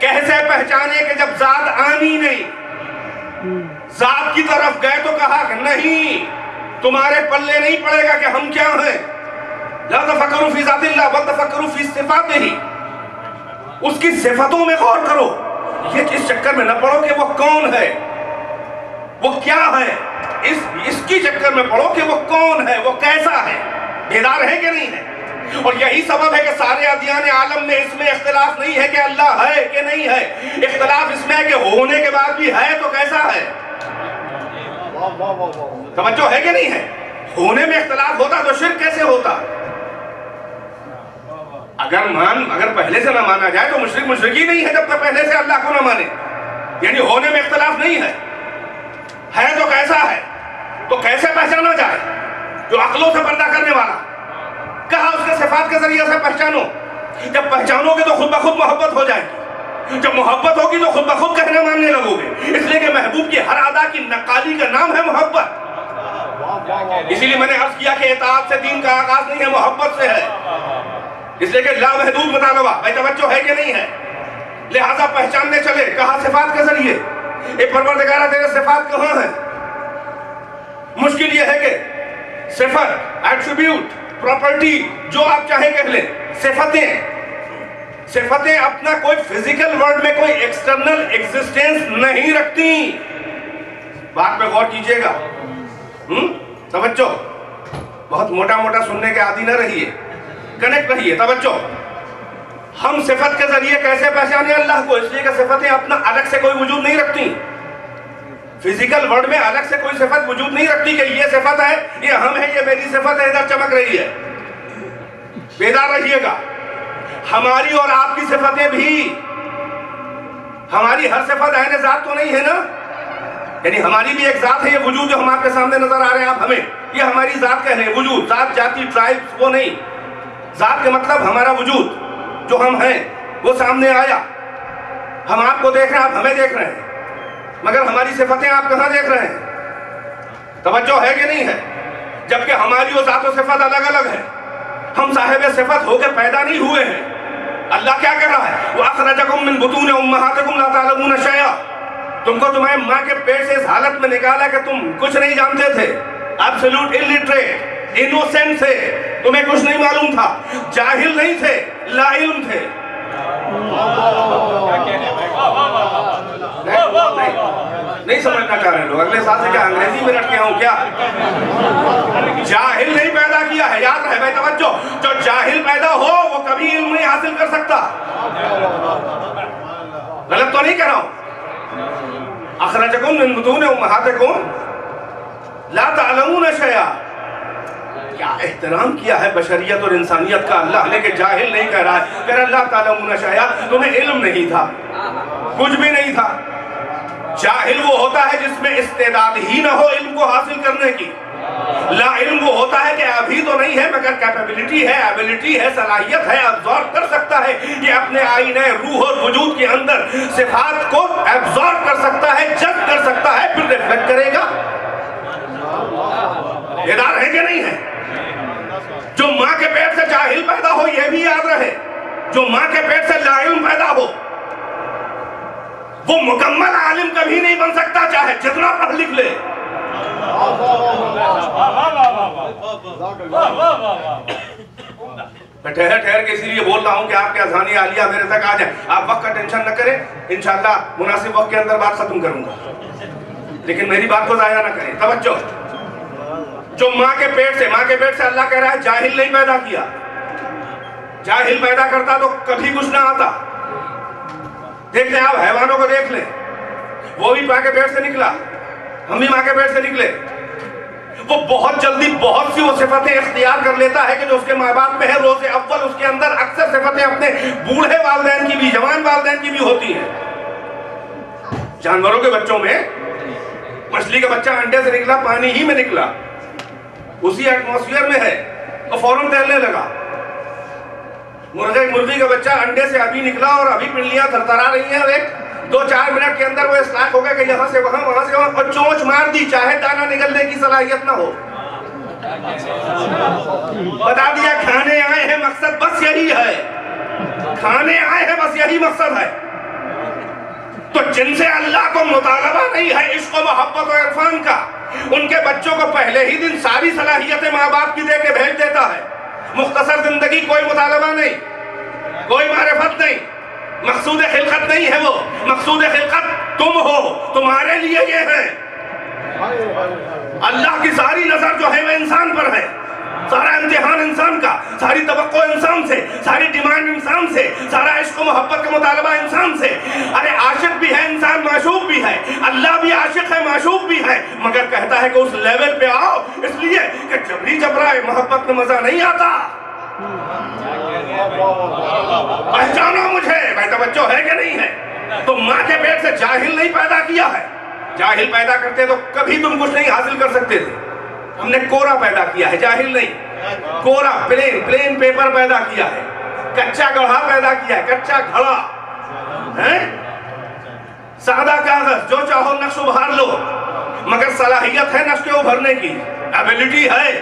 कैसे पहचाने कि जब जात आनी नहीं। जात की तरफ गए तो कहा कि नहीं, तुम्हारे पल्ले नहीं पड़ेगा कि हम क्या हैं। ला तफक्करू फी ज़ातिल्लाह बल तफक्करू फी सिफ़ातिही, उसकी सिफतों में गौर करो। ये इस चक्कर में न पड़ो कि वो कौन है, वो क्या है, इसकी चक्कर में पड़ो कि वो कौन है, वो कैसा है, बेदार है कि नहीं है। और यही सबब है कि सारे अदियान आलम में इसमें इख्तिलाफ नहीं है कि अल्लाह है कि नहीं है, इख्तिलाफ इसमें है कि होने के बाद भी है तो कैसा है। तवज्जो है कि नहीं है। होने में इख्तिलाफ होता तो शिर्क कैसे होता। अगर पहले से ना माना जाए तो मुशरिक मुशरिक ही नहीं है जब तक पहले से अल्लाह को ना माने। यानी होने में इख्तिलाफ नहीं है तो कैसा है, तो कैसे पहचाना जाए। जो अक्लों से पर्दा करने वाला, कहा उसके सिफात के जरिए से पहचानो। जब पहचानोगे तो खुद ब खुद मोहब्बत हो जाएगी, जब मोहब्बत होगी तो खुद ब खुद कहने मानने लगोगे। इसलिए कि महबूब की हर अदा की नक्काली का नाम है मोहब्बत। इसीलिए मैंने अर्ज किया कि इताअत से दीन का आगाज नहीं है, मोहब्बत से है। इसलिए कि ला महदूद मुतालबा भाई तवज्जो है कि नहीं है, लिहाजा पहचानने चले। कहा सिफात के जरिए। एक परवरदिगारा तेरे सिफात कहाँ है। मुश्किल यह है कि सिफत, एट्रिब्यूट, प्रॉपर्टी जो आप चाहे कह ले, सिफतें अपना कोई फिजिकल वर्ल्ड में कोई एक्सटर्नल एग्जिस्टेंस नहीं रखती। बात पे गौर कीजिएगा। तवज्जो, बहुत मोटा मोटा सुनने के आदी न रहिए, कनेक्ट रहिए। तवज्जो, हम सिफत के जरिए कैसे पहचाने अल्लाह को। इसलिए कि सिफतें अपना अलग से कोई वजूद नहीं रखती। फिजिकल वर्ल्ड में अलग से कोई सिफत वजूद नहीं रखती कि ये सिफत है, ये हम है, ये मेरी सिफत है, इधर चमक रही है। बेदार रहिएगा। हमारी और आपकी सिफतें भी, हमारी हर सिफत आने जात तो नहीं है ना। यानी हमारी भी एक जात है, ये वजूद जो हम आपके सामने नजर आ रहे हैं, आप हमें ये हमारी जात कह रहे हैं। वजूद, जात, जाति, ट्राइब वो नहीं। जात के मतलब हमारा वजूद जो हम हैं वो सामने आया। हम आपको देख रहे हैं, आप हमें देख रहे हैं, मगर हमारी सिफतें आप कहां देख रहे हैं। तवज्जो है कि नहीं है। जबकि हमारी वो जात और सिफत अलग अलग है। हम साहिब सिफत होकर पैदा नहीं हुए हैं। अल्लाह क्या कह रहा है, वो अखरजकुम मिन बुतून उम्महातिकुम ला तालमून शैआ, तुमको तुम्हारे माँ के पेट से इस हालत में निकाला कि तुम कुछ नहीं जानते थे। एब्सोल्यूट इलिटरेट, इनोसेंट थे, तुम्हें कुछ नहीं मालूम था, जाहिल नहीं थे, लाइल्म थे। नहीं समझना चाह रहे लोग। अगले साल से क्या अंग्रेजी में रट के आऊं क्या। जाहिल नहीं पैदा किया है, याद रहे भाई तवज्जो। जो जाहिल पैदा हो वो कभी इल्म नहीं हासिल कर सकता। गलत तो नहीं कह रहा हूं। अखरजकुम मिन बुतून उम्महातिकुम ला तालमून शैआ, क्या एहतराम किया है बशरियत और इंसानियत का अल्लाह ने, कि जाहिल नहीं कह रहा है, कह अल्लाह तालमून शैआ, तुम्हें इल्म नहीं था, कुछ भी नहीं था। जाहिल वो होता है जिसमें इस्तेदाद ही ना हो इल्म को हासिल करने की। ला इल्म वो होता है कि अभी तो नहीं है मगर कैपेबिलिटी है, एबिलिटी है, सलाहियत है, अब्जॉर्ब कर सकता है, कि अपने आईने रूह और वजूद के अंदर सिफात को एब्जॉर्ब कर सकता है, जज कर सकता है, फिर रिफ्लेक्ट करेगा। बेदार है कि नहीं है। जो माँ के पेट से जाहिल पैदा हो, यह भी याद रहे, जो माँ के पेट से लाइल्म पैदा हो वो मुकम्मल आलिम कभी नहीं बन सकता, चाहे जितना पढ़ लिख ले। ठहर ठहर के इसीलिए बोल रहा हूं कि आपके अज़ानी आलिया मेरे तक आ जाए। आप वक्त का टेंशन न करें, इंशाअल्लाह मुनासिब वक्त के अंदर बात खत्म करूंगा, लेकिन मेरी बात को जाया ना करें। तवज्जो, जो माँ के पेट से अल्लाह कह रहा है जाहिल नहीं पैदा किया। जाहिल पैदा करता तो कभी कुछ ना आता। देख लें आप, हैवानों को देख लें, वो भी माँ के पेट से निकला, हम भी माँ के पेट से निकले। वो बहुत जल्दी बहुत सी वो सिफतें इख्तियार कर लेता है कि जो उसके माँ बाप में है। रोज़े अव्वल उसके अंदर अक्सर सिफतें अपने बूढ़े वालिदैन की भी, जवान वालिदैन की भी होती हैं। जानवरों के बच्चों में मछली का बच्चा अंडे से निकला, पानी ही में निकला, उसी एटमॉस्फेयर में है, और फौरन तैरने लगा। मुर्गी का बच्चा अंडे से अभी निकला और अभी पिंडलियां थरथरा रही हैं और एक 2-4 मिनट के अंदर वो इस लायक हो गया कि यहाँ से वहां, वहां से वहां, और चोंच मार दी, चाहे दाना निकलने की सलाहियत ना हो। बता दिया खाने आए हैं, मकसद बस यही है, खाने आए हैं, बस यही मकसद है। तो जिनसे अल्लाह को मुतालबा नहीं है इश्क व मोहब्बत और इरफान का, उनके बच्चों को पहले ही दिन सारी सलाहियतें माँ बाप की दे के भेज देता है। मुख्तसर जिंदगी, कोई मुतालबा नहीं, कोई मारिफत नहीं, मकसूद खिलकत नहीं है वो। मकसूद खिलकत तुम हो, तुम्हारे लिए ये है। अल्लाह की सारी नजर जो है वो इंसान पर है, सारा इम्तिहान इंसान का, सारी तवक्को इंसान से, सारी डिमांड इंसान से, सारा इश्क मोहब्बत का मुतालबा इंसान से। अरे आशिक भी है इंसान, माशूक भी है, अल्लाह भी आशिक है, माशूक भी है, मगर कहता है कि उस लेवल पे आओ, इसलिए कि जबरी जबराए मोहब्बत में मजा नहीं आता। पहचानो मुझे, भाई तवज्जो है कि नहीं है? तो माँ के पेट से जाहिल नहीं पैदा किया है। जाहिल पैदा करते तो कभी तुम कुछ नहीं हासिल कर सकते थे। हमने कोरा पैदा किया है, जाहिल नहीं। कोरा प्लेन पेपर पैदा किया है, कच्चा गढ़ा पैदा किया है, कच्चा घड़ा है, सादा कागज, जो चाहो नक्श उभार लो, मगर सलाहियत है नक्श के उभरने की, एबिलिटी है।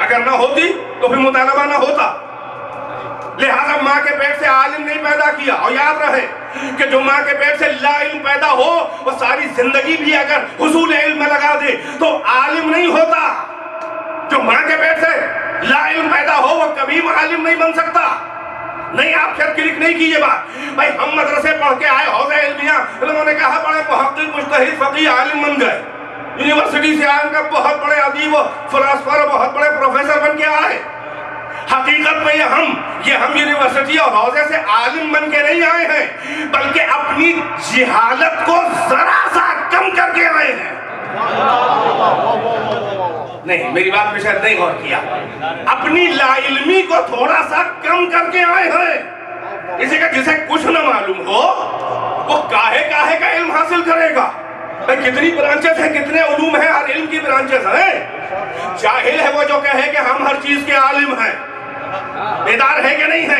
अगर ना होती तो फिर मुतालबा ना होता। लिहाजा माँ के पेट से आलिम नहीं पैदा किया। और याद रहे कि जो माँ के पेट से ला इल्म पैदा हो, वो सारी जिंदगी भी अगर हुसूल इल्म में लगा दे तो आलिम नहीं होता। जो माँ के पेट से ला इल्म पैदा हो वो कभी आलिम नहीं बन सकता। नहीं, आप शायद क्लिक नहीं कीजिए बात। भाई हम मदरसे पढ़ के आए, हौज़े इल्मिया, उन्होंने कहा बड़े मुहक्किक, मुज्तहिद, फकीह, आलिम बन गए। यूनिवर्सिटी से आए, उनका बहुत बड़े अदीब, फिलासफर, बहुत बड़े प्रोफेसर बन के आए। हकीकत में ये हम यूनिवर्सिटी और हौजे से आलिम बन के नहीं आए हैं, बल्कि अपनी जिहालत को जरा सा कम करके आए हैं। नहीं, मेरी बात में शायद नहीं गौर किया। अपनी लाइल्मी को थोड़ा सा कम करके आए हैं। इसी का जिसे कुछ न मालूम हो वो काहे का इल्म हासिल करेगा। कितनी ब्रांचेस हैं, कितने उलूम हैं, हर इल्म की ब्रांचेस हैं। जाहिल है वो जो कहे कि हम हर चीज के आलिम हैं। बेदार है कि नहीं है?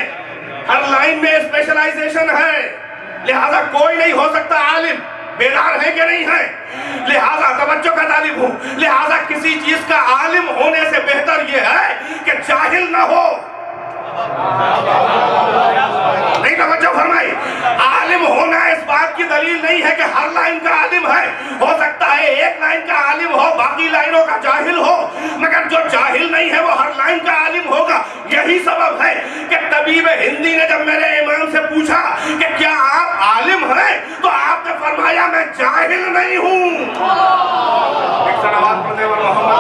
हर लाइन में स्पेशलाइजेशन है, लिहाजा कोई नहीं हो सकता आलिम। बेदार है कि नहीं है? लिहाजा तवज्जो का तालिब हूं, लिहाजा किसी चीज का आलिम होने से बेहतर यह है कि जाहिल ना हो। नहीं तवज्जो फरमाई। आलिम होना इस बात की दलील नहीं है कि हर लाइन का आलिम है। हो सकता है एक लाइन का आलिम हो, बाकी लाइनों का जाहिल हो, मगर जो जाहिल नहीं है वो हर लाइन का आलिम होगा। यही सबब है कि तबीब हिंदी ने जब मेरे इमाम से पूछा कि क्या आप आलिम हैं, तो आपने फरमाया मैं जाहिल नहीं हूं। एक सलावत पढ़ते हुए मोहम्मद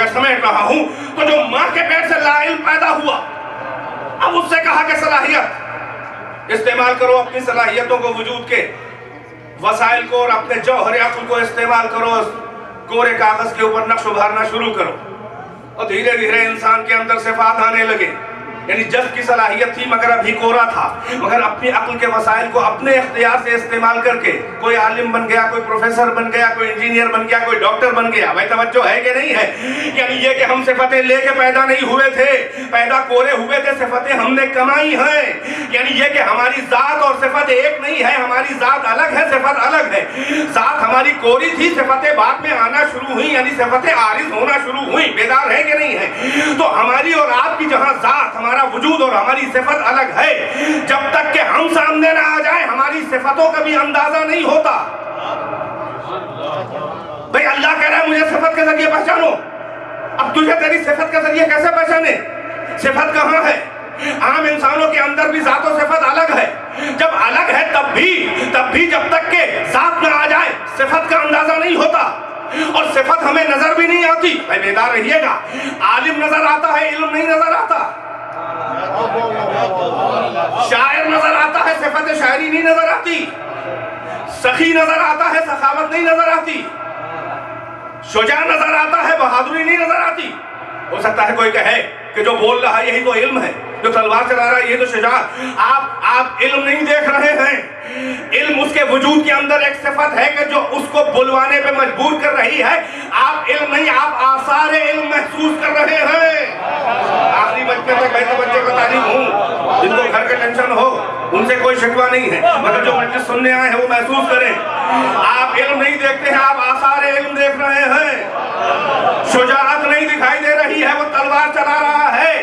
समेट रहा हूं। तो जो मां के पेट से ला इल्म पैदा हुआ, अब उससे कहा कि सलाहियत इस्तेमाल करो, अपनी सलाहियतों को, वजूद के वसाइल को और अपने जौहर अक्ल को इस्तेमाल करो। कोरे कागज के ऊपर नक्श उभारना शुरू करो और धीरे धीरे इंसान के अंदर सिफात आने लगे। यानी जज्ब की सलाहियत थी मगर अभी कोरा था, मगर अपनी अक्ल के वसाइल को अपने इख्तियार से इस्तेमाल करके कोई आलिम बन गया, कोई प्रोफेसर बन गया, कोई इंजीनियर बन गया, कोई डॉक्टर बन गया। भाई तवज्जो है कि नहीं है? यानी ये कि हम सिफतें लेके पैदा नहीं हुए थे, पैदा कोरे हुए थे, सिफतें हमने कमाई हैं। यानी ये कि हमारी जात और सिफत एक नहीं है, हमारी जात अलग है, सिफत अलग है। जात हमारी कोरी थी, सिफतें बाद में आना शुरू हुई, यानी सिफतें आरिज होना शुरू हुई। बेदार है कि नहीं है? तो हमारी और आपकी जहां जात, हमारा वजूद और हमारी सिफत अलग है, जब तक कि हम सामने ना आ जाए हमारी सिफतों का भी अंदाजा नहीं होता। भाई अल्लाह कह रहा है मुझे सिफत के जरिए पहचानो। अब तुझे तेरी सिफत के जरिए कैसे पहचाने? सिफत कहां है? आम इंसानों के अंदर भी जात और सिफत अलग है। जब अलग है तब भी जब तक के साथ ना आ जाए सिफत का अंदाजा नहीं होता और सिफत हमें नजर भी नहीं आती। भाई बेदार रहिएगा। आलिम नजर आता है, इल्म नहीं नजर आता। शायर नजर आता है, सिफत शायरी नहीं नजर आती। सखी नजर आता है, सखावत नहीं नजर आती। शुजा नजर आता है, बहादुरी नहीं नजर आती। हो सकता है कोई कहे कि जो बोल रहा है यही तो इल्म है। जो तलवार चला रहा है ये तो शुजाअत। आप इल्म नहीं देख रहे हैं। इल्म उसके वजूद के अंदर एक सिफत है कि जो उसको बुलवाने पे मजबूर कर रही है। आप इल्म नहीं, आप आसार इल्म महसूस कर रहे हैं। आखिरी बच्चे तक मैं तो बच्चे को तालीम हूँ, जिनको घर का टेंशन हो उनसे कोई शिकवा नहीं है, मगर जो मजलिस सुनने आए हैं वो महसूस करें। आप इल्म नहीं देखते हैं, आप आसार इल्म देख रहे हैं। शुजाअत नहीं दिखाई दे रही है, वो तलवार चला रहा है।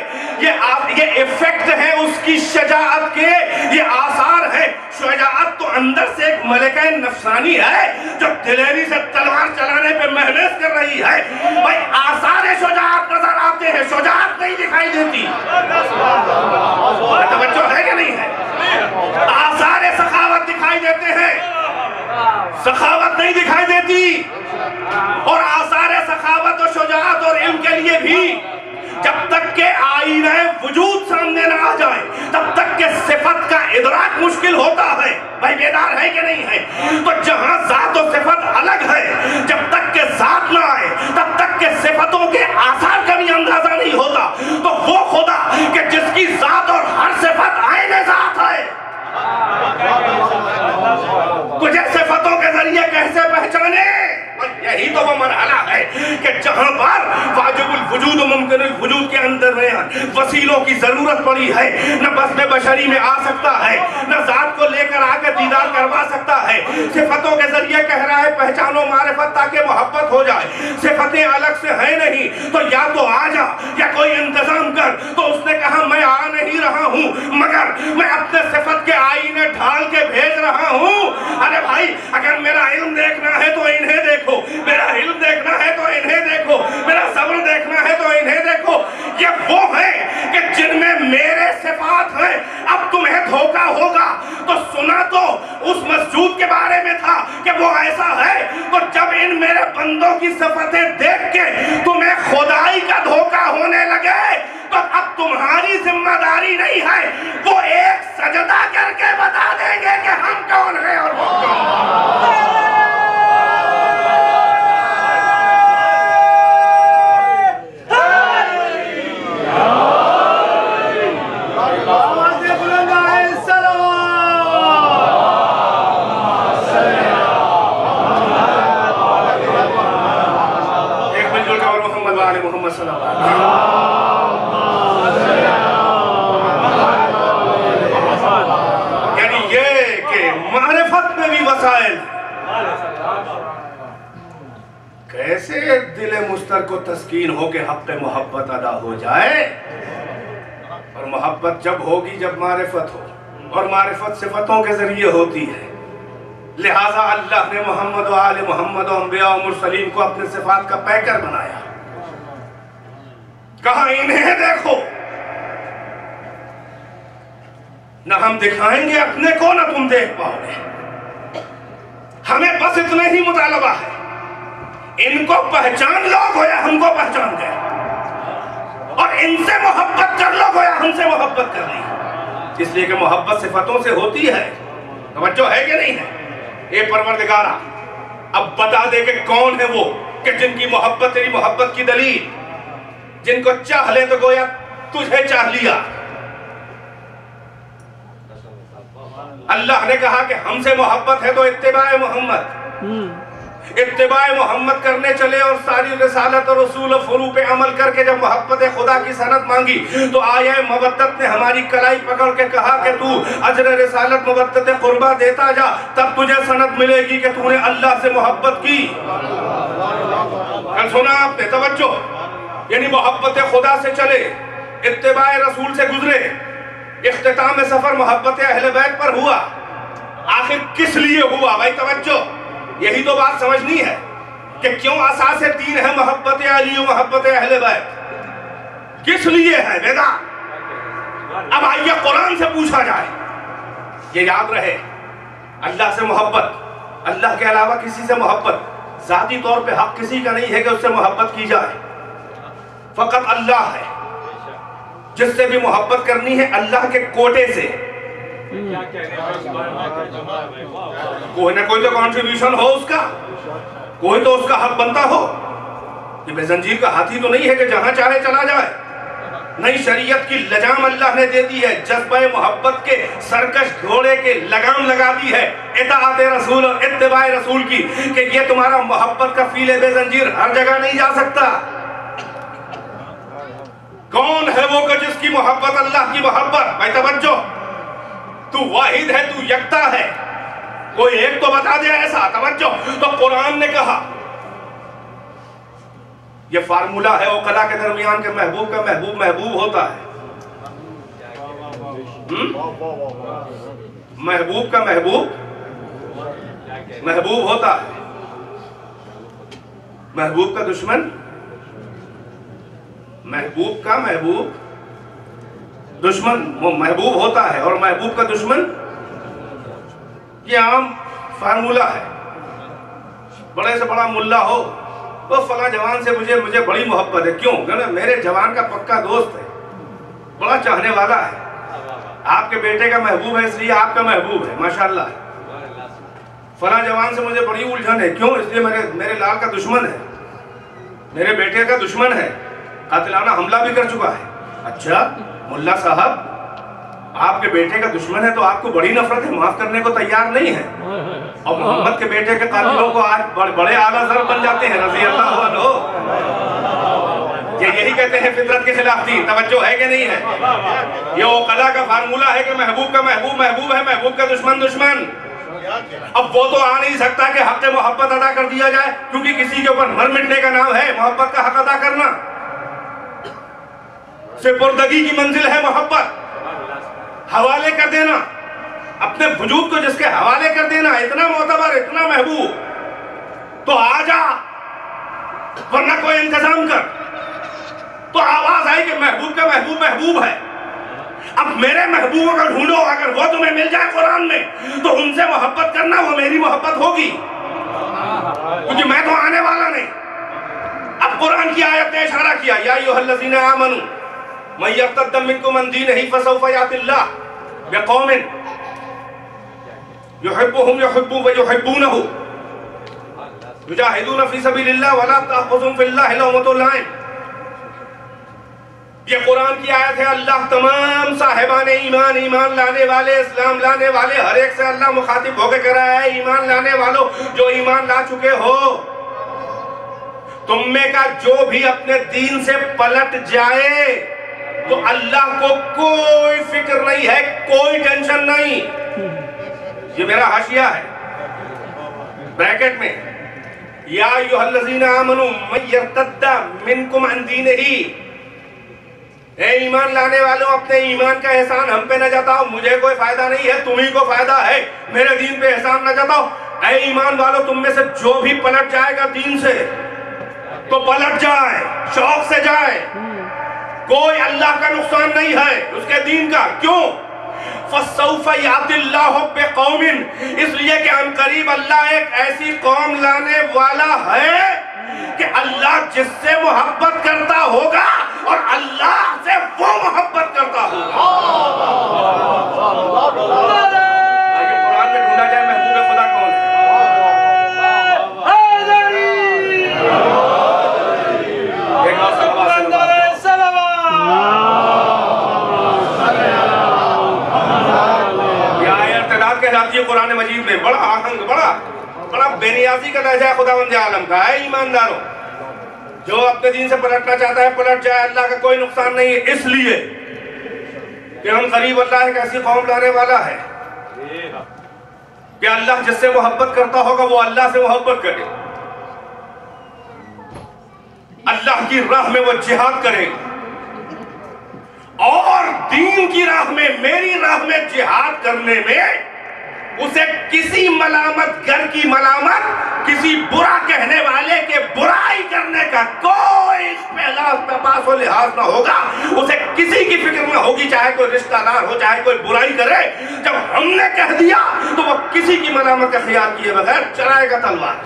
ये इफेक्ट है उसकी शजाअत के, ये आसार है। शुजाअत तो अंदर से एक मलका नफसानी है जो दिलेरी से तलवार चलाने पे मेहनत कर रही है। भाई आसार शुजाअत नजर आते हैं, शुजाअत नहीं दिखाई देती। तवज्जो है कि नहीं है? आसार सखावत दिखाई देते हैं, सखावत नहीं दिखाई देती। और आसार सखावत और शुजाअत और इल्म के लिए भी जब तक के आईने वजूद सामने न आ जाए तब तक के सिफत का इदराक मुश्किल होता है। भाई बेदार है कि नहीं है? तो जहां जात और सिफत अलग है, जब तक के जात ना आए तब तक के सिफतों के आसार का भी अंदाजा नहीं होता। तो वो खुदा कि जिसकी जात और हर सिफत आईने जात है, तुझे सिफतों के जरिए कैसे पहचाने? यही तो वो मरहला है कि जहां पर वाजिबुल वजूद मुमकिनुल वजूद के अंदर में वसीलों की जरूरत पड़ी है। न बस में बशरी में आ सकता है, न जात को लेकर आकर दीदार करवा सकता है। सिफतों के जरिए कह रहा है पहचानो मारिफत ताकि मोहब्बत हो जाए। सिफतें अलग से है नहीं तो या तो आ जा या कोई इंतजाम कर। तो उसने कहा मैं आ नहीं रहा हूं, मगर मैं अपने सिफत के आईने ढाल के भेज रहा हूं। अरे भाई अगर मेरा इल्म देखना है तो इन्हें देखो, मेरा इल्म देखना है तो इन्हें देखो, मेरा सब्र देखना है तो इन्हें देखो। ये वो है कि जिनमें मेरे सिफात हैं। अब तुम्हें धोखा होगा तो सुना तो उस मस्जूद के बारे में था कि वो ऐसा है, तो जब इन मेरे बंदों की सिफतें देख के तुम्हें खुदाई का धोखा होने लगे तो अब तुम्हारी जिम्मेदारी नहीं है, वो एक सजदा करके बता देंगे कि हम कौन हैं और वो कौन। यानी ये कि मारिफत में भी वसाइल। कैसे दिल मुश्तर को तस्कीन हो के हक पे मोहब्बत अदा हो जाए। और मोहब्बत जब होगी जब मारिफत हो, और मारिफत सिफतों के जरिए होती है। लिहाजा अल्लाह ने मोहम्मद व आले मोहम्मद व अंबिया व मुरसलीन को अपने सिफात का पैकर बनाया। कहा इन्हें देखो, न हम दिखाएंगे अपने को न तुम देख पाओगे। हमें बस इतना ही मुतालबा है, इनको पहचान लो गोया हमको पहचान गए, और इनसे मोहब्बत कर लो गोया हमसे मोहब्बत कर ली। इसलिए कि मोहब्बत सिफतों से होती है। तवज्जो है कि नहीं है? ए परवरदिगारा अब बता दे कि कौन है वो कि जिनकी मोहब्बत तेरी मोहब्बत की दलील, जिनको चाह ले तो गोया तुझे चाह लिया। अल्लाह ने कहा कि हमसे मोहब्बत है तो इत्तिबाए मोहम्मद, इत्तिबाए मोहम्मद करने चले और सारी रिसालत और रसूल और फुरू पे अमल करके जब मोहब्बत खुदा की सनद मांगी तो आया मवद्दत ने हमारी कलाई पकड़ के कहा कि तू अजर रिसालत मवद्दत कुर्बा देता जा, तब तुझे सनद मिलेगी कि तूने अल्लाह से मोहब्बत की। कल सुना आपने? तवज्जो। यानी मोहब्बत खुदा से चले, इत्तिबाए रसूल से गुजरे, इख्तिताम सफर मोहब्बत अहले बैत पर हुआ। आखिर किस लिए हुआ भाई? तवज्जो। यही तो बात समझनी है कि क्यों असासे तीन है मोहब्बत अली और मोहब्बत अहले बैत, किस लिए है बेदा? अब आइए कुरान से पूछा जाए। ये याद रहे, अल्लाह से मोहब्बत, अल्लाह के अलावा किसी से मोहब्बत जाती तौर पे हक किसी का नहीं है कि उससे मोहब्बत की जाए। फकत अल्लाह है। जिससे भी मोहब्बत करनी है अल्लाह के कोटे से, कोई ना कोई तो कंट्रीब्यूशन हो उसका, कोई तो उसका हक बनता हो। ये बेजंजीर का हाथी तो नहीं है कि जहां चाहे चला जाए। नई शरीयत की लगाम अल्लाह ने दे दी है, जज्बे मोहब्बत के सरकश घोड़े के लगाम लगा दी है इताअत रसूल और इत्तिबाए रसूल की, कि ये तुम्हारा मोहब्बत का फीले बेजंजीर हर जगह नहीं जा सकता। कौन है वो कि जिसकी मोहब्बत अल्लाह की मोहब्बत? भाई तवज्जो, तू वाहिद है, तू यकता है, कोई एक तो बता दे ऐसा। तवज्जो, तो कुरान ने कहा ये फार्मूला है वो कला के दरमियान के महबूब का महबूब महबूब होता है। महबूब का महबूब महबूब होता है, महबूब का दुश्मन महबूब का महबूब दुश्मन वो महबूब होता है, और महबूब का दुश्मन ये आम फार्मूला है। बड़े से बड़ा मुल्ला हो वो फला जवान से मुझे बड़ी मोहब्बत है, क्यों? क्योंकि मेरे जवान का पक्का दोस्त है, बड़ा चाहने वाला है। आपके बेटे का महबूब है इसलिए आपका महबूब है, माशाल्लाह। फला जवान से मुझे बड़ी उलझन है, क्यों? इसलिए मेरे लाल का दुश्मन है, मेरे बेटे का दुश्मन है, कातिलाना हमला भी कर चुका है। अच्छा मुल्ला साहब, आपके बेटे का दुश्मन है तो आपको बड़ी नफरत है, माफ करने को तैयार नहीं है, और मोहम्मद के बेटे के कातिलों को आज बड़े आला ज़र बन जाते हैं, रज़ी अल्लाह अन्हु। यही कहते हैं फितरत के खिलाफ दीन। तवज्जो है कि नहीं है? ये वो कला का फार्मूला है कि महबूब का महबूब महबूब है, महबूब का दुश्मन दुश्मन। अब वो तो आ नहीं सकता कि हक़ मोहब्बत अदा कर दिया जाए, क्योंकि किसी के ऊपर मर मिटने का नाम है मोहब्बत का हक अदा करना। सुपुर्दगी की मंजिल है मोहब्बत, हवाले कर देना, अपने वजूद को जिसके हवाले कर देना, इतना मोतबर, इतना महबूब, तो आजा, वरना कोई इंतजाम कर। तो आवाज आई कि महबूब का महबूब महबूब है। अब मेरे महबूबों को ढूंढो, अगर वो तुम्हें मिल जाए कुरान में तो उनसे मोहब्बत करना, वो मेरी मोहब्बत होगी, क्योंकि मैं तो आने वाला नहीं। अब कुरान की आयत ने इशारा किया, या अय्युहल्लज़ीना आमनू मन यर्तद्द मिनकुम अन दीनिही फसौफ यातिल्लाह बिक़ौमिन युहिब्बुहुम युहिब्बून व युहिब्बूनहु युजाहिदून फी सबीलिल्लाह वला तअख़ुज़ुहुम फिल्लाहि लawmatun लाइम। ये कुरान की आयत है। अल्लाह तमाम साहिबाने ईमान, ईमान लाने वाले, इस्लाम लाने वाले, हर एक से अल्लाह मुखातिब होकर कह रहा है, ईमान लाने वालों जो ईमान ला चुके हो, तुम में का जो भी अपने दीन से पलट जाए तो अल्लाह को कोई फिक्र नहीं है, कोई टेंशन नहीं। ये मेरा हाशिया है ब्रैकेट में, या अय्युहल्लज़ीना आमनू मन यर्तद्दा मिनकुम अन दीनिही, ए ईमान लाने वालों अपने ईमान का एहसान हम पे न जताओ, मुझे कोई फायदा नहीं है, तुम्ही को फायदा है, मेरे दीन पे एहसान न जताओ। ए ईमान वालों तुम में से जो भी पलट जाएगा दीन से तो पलट जाए, शौक से जाए, कोई अल्लाह का नुकसान नहीं है उसके दीन का। क्यों? फसौफ यातिल्लाहु बिक़ौमिन, इसलिए कि अनकरीब अल्लाह एक ऐसी कौम लाने वाला है कि अल्लाह जिससे मोहब्बत करता होगा और अल्लाह से वो मोहब्बत करता होगा। आगे कुरान में ढूंढा जाए महबूब खुदा कौन है। कुरान मजीद में बड़ा आहंग, बड़ा बेनियाजी का लहजा खुदावंद आलम का है। ईमानदारों, जो अपने दीन से पलटना चाहता है पलट जाए, अल्लाह का कोई नुकसान नहीं है, इसलिए कि हम करीब अल्लाह एक ऐसी कौम लाने वाला है कि अल्लाह जिससे मोहब्बत करता होगा वो अल्लाह से मोहब्बत करे, अल्लाह की राह में वो जिहाद करे, और दीन की राह में, मेरी राह में जिहाद करने में उसे किसी मलामत गर की मलामत, किसी बुरा कहने वाले के बुराई करने का कोई पास हो लिहाज ना होगा, उसे किसी की फिक्र ना होगी, चाहे कोई रिश्तेदार हो, चाहे कोई बुराई करे। जब हमने कह दिया तो वो किसी की मलामत का ख्याल किए बगैर चलाएगा तलवार।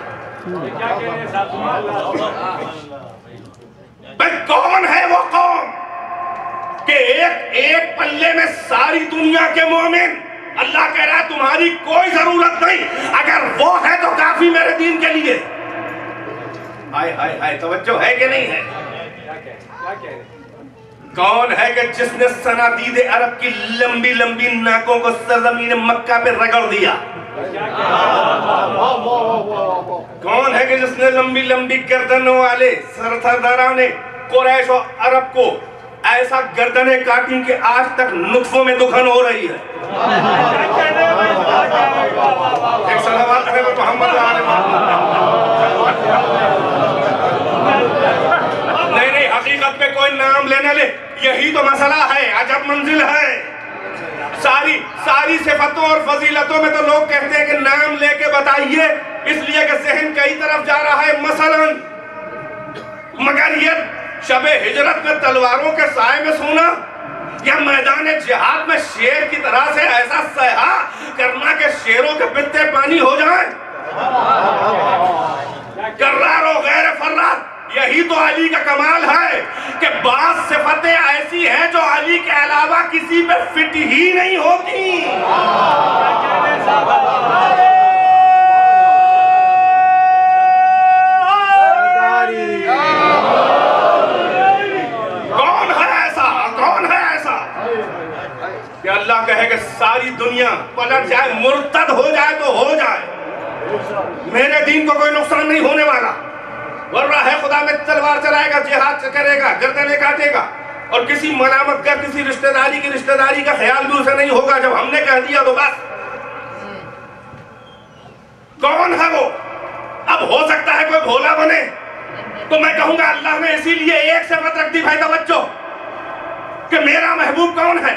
कौन है वो कौम कि एक पल्ले में सारी दुनिया के मोमिन? अल्लाह कह रहा है तुम्हारी कोई जरूरत नहीं, अगर वो है तो काफी मेरे दीन के लिए। हाय हाय हाय, तवज्जो है कि नहीं है? कौन है कि जिसने सनादीद अरब की लंबी लंबी नाकों को सरजमीन मक्का पे रगड़ दिया? कौन है कि जिसने लंबी लंबी गर्दनों वाले सरदारों ने कुरैश और अरब को ऐसा गर्दनें काटी कि आज तक नुत्फों में दुखन हो रही है? एक सलावत है मोहम्मद नहीं, हकीकत में कोई नाम लेने ले, यही तो मसला है, अजब मंजिल है। सारी सिफतों और फजीलतों में तो लोग कहते हैं कि नाम लेके बताइए, इसलिए कि ज़हन कई तरफ जा रहा है मसलन। मगर ये शबे हिजरत में तलवारों के साए में सोना या मैदान जिहाद में शेर की तरह से ऐसा सहा करना कि शेरों के पित्ते पानी हो जाए, कर्रार और गैर फर्रार, यही तो अली का कमाल है कि बात सिफतें ऐसी हैं जो अली के अलावा किसी पे फिट ही नहीं होती। कौन है ऐसा कि अल्लाह कहे कि सारी दुनिया पलट जाए, मुर्तद हो जाए तो हो जाए, मेरे दीन को कोई नुकसान नहीं होने वाला। वरना है खुदा में तलवार चलाएगा, जिहाद करेगा, गर्दनें काटेगा, और किसी मलामत का, किसी रिश्तेदारी का ख्याल भी उसे नहीं होगा। जब हमने कह दिया तो बस। कौन है वो? अब हो सकता है कोई भोला बने, तो मैं कहूंगा अल्लाह ने इसीलिए एक सिफत रख दी, भाई तवज्जो, कि मेरा महबूब कौन है?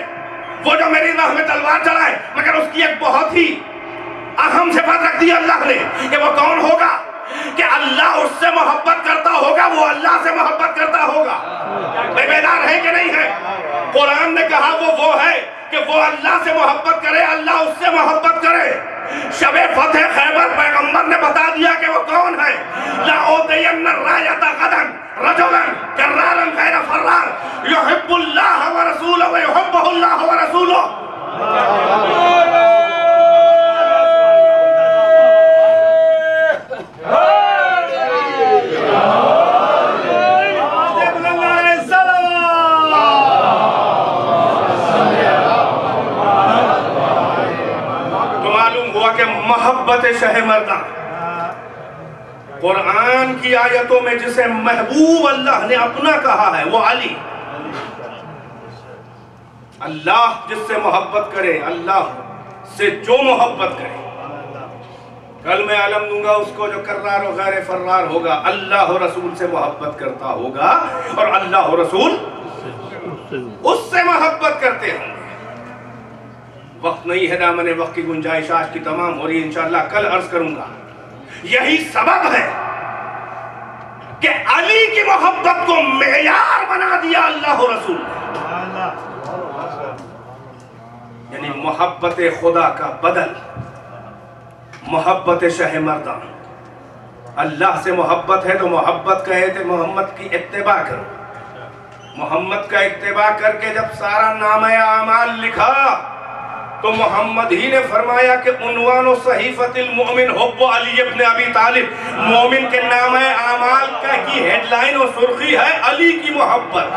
वो जो मेरी राह में तलवार चलाए, मगर उसकी एक बहुत ही अहम सिफत रख दी अल्लाह ने कि वो कौन होगा? कि अल्लाह उससे मोहब्बत करता होगा, वो अल्लाह से मोहब्बत करता होगा। बेदार है कि नहीं है? कुरान ने कहा वो है कि वो अल्लाह से मोहब्बत करे, अल्लाह उससे मोहब्बत करे। शबे फतेह खैबर पैगंबर ने बता दिया कि वो कौन है। लाउतयन्ना रायता गदन रजुलन कर्रारन गैर फर्रार युहिब्बुल्लाह व रसूलुहु व युहिब्बुहुल्लाह व रसूलुहु। मोहब्बत शह मर्दा, कुरान की आयतों में जिसे महबूब अल्लाह ने अपना कहा है वो अली। अल्लाह जिससे मोहब्बत करे, अल्लाह से जो मोहब्बत करे, कल मैं आलम दूंगा उसको जो कर्रार और गैर फर्रार होगा, अल्लाह और रसूल से मोहब्बत करता होगा और अल्लाह और रसूल उससे मोहब्बत करते होंगे। वक्त नहीं है, दामने वक्त की गुंजाइश आज की तमाम हो रही है, इंशाअल्लाह कल अर्ज करूंगा। यही सबब है कि अली की मोहब्बत को मेयार बना दिया अल्लाह और रसूल, यानी मोहब्बत खुदा का बदल मोहब्बत शह मर्दा। अल्लाह से मोहब्बत है तो मोहब्बत कहे थे मोहम्मद की इत्तिबा करो। मोहम्मद का इत्तिबा करके जब सारा नामे आमाल लिखा तो मोहम्मद ही ने फरमाया कि उन्वान सहीफतिल मोमिन हुब्बु अली इब्न अबी तालिब। मोमिन के नामे आमाल का की हेडलाइन और सुर्खी है अली की मोहब्बत।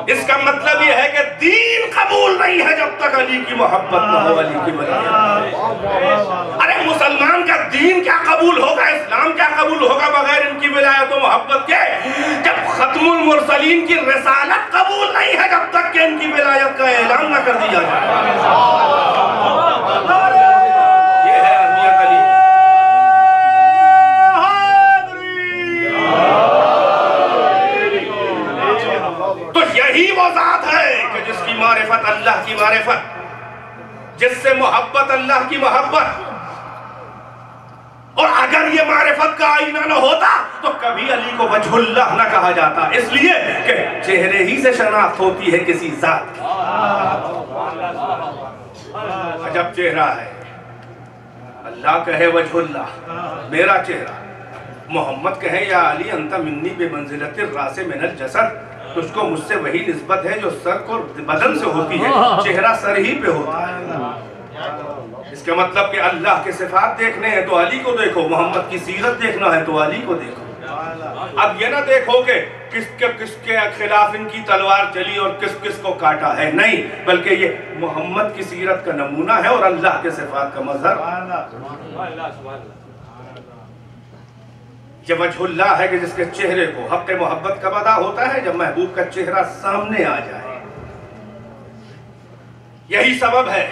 इसका मतलब यह है कि दीन कबूल नहीं है जब तक अली की मोहब्बत न हो, अली की विलायत। अरे मुसलमान का दीन क्या कबूल होगा, इस्लाम क्या कबूल होगा बगैर इनकी विलायत और मोहब्बत के? जब खत्मुल मुरसलीन की रिसालत कबूल नहीं है जब तक कि इनकी विलायत का ऐलान न कर दिया जाए। ये है अहमियत अली। तो यही वो जात है कि जिसकी मारिफत अल्लाह की मारिफत, जिससे मोहब्बत अल्लाह की मोहब्बत। और अगर ये मारिफत का आईना न होता तो कभी अली को वजहुल्लाह न कहा जाता, इसलिए कि चेहरे ही से शनाख्त होती है किसी जात की। अजब चेहरा है, अल्लाह कहे वजहुल्लाह मेरा चेहरा, मोहम्मद कहे या अली अंता मिन्नी बेमंजिलतिर रासे मिनल जसद, तुझको मुझसे वही निस्बत है जो सर को बदन से होती है, चेहरा सर ही पे होता है। इसका मतलब कि अल्लाह के सिफात देखने हैं तो अली को देखो, मोहम्मद की सीरत देखना है तो अली को देखो। अब ये ना देखो कि किसके खिलाफ इनकी तलवार चली और किस किस को काटा है, नहीं, बल्कि ये मोहम्मद की सीरत का नमूना है और अल्लाह के सिफात का मजहर। ये वजहुल्लाह है कि जिसके चेहरे को हक़ मोहब्बत कब अदा होता है, जब महबूब का चेहरा सामने आ जाए। यही सबब है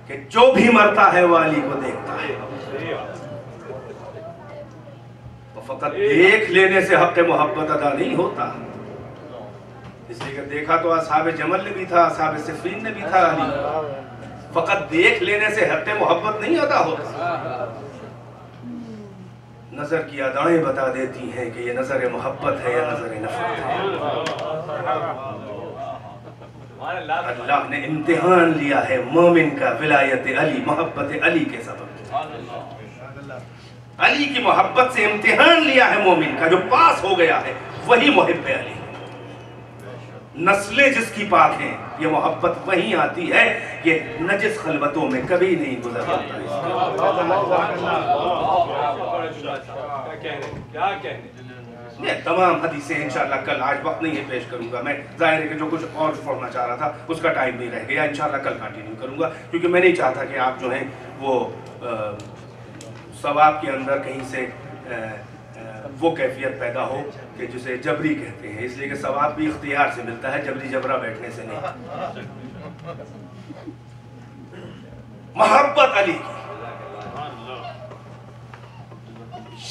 कि जो भी मरता है वो अली को देखता है। तो फकत देख लेने से हक़ मोहब्बत अदा नहीं होता, इसलिए कि देखा तो असहाब जमल ने भी था, असहाब सिफ़ीन ने भी था अली। फकत देख लेने से हक़ मोहब्बत नहीं अदा होता। नजर की अदाएं बता देती हैं कि ये नजर मोहब्बत है या नजर नफरत है। अल्लाह ने इम्तिहान लिया है मोमिन का विलायत अली, मोहब्बत अली के सबब। अली की मोहब्बत से इम्तिहान लिया है मोमिन का, जो पास हो गया है वही मुहिब्ब अली। नस्लें जिसकी पाक हैं, ये मोहब्बत वहीं आती है, ये नजिस खलवतों में कभी नहीं गुजरता। तमाम हदीसें इंशाअल्लाह कल, आज वक्त नहीं है पेश करूंगा मैं, जाहिर है कि जो कुछ और पढ़ना चाह रहा था उसका टाइम नहीं रह गया, इंशाअल्लाह कल कंटिन्यू करूंगा, क्योंकि मैं नहीं चाहता कि आप जो हैं वो सवाब के अंदर कहीं से वो कैफियत पैदा हो कि जिसे जबरी कहते हैं, इसलिए कि सवाब भी इख्तियार से मिलता है, जबरी जबरा बैठने से नहीं। मोहब्बत अली की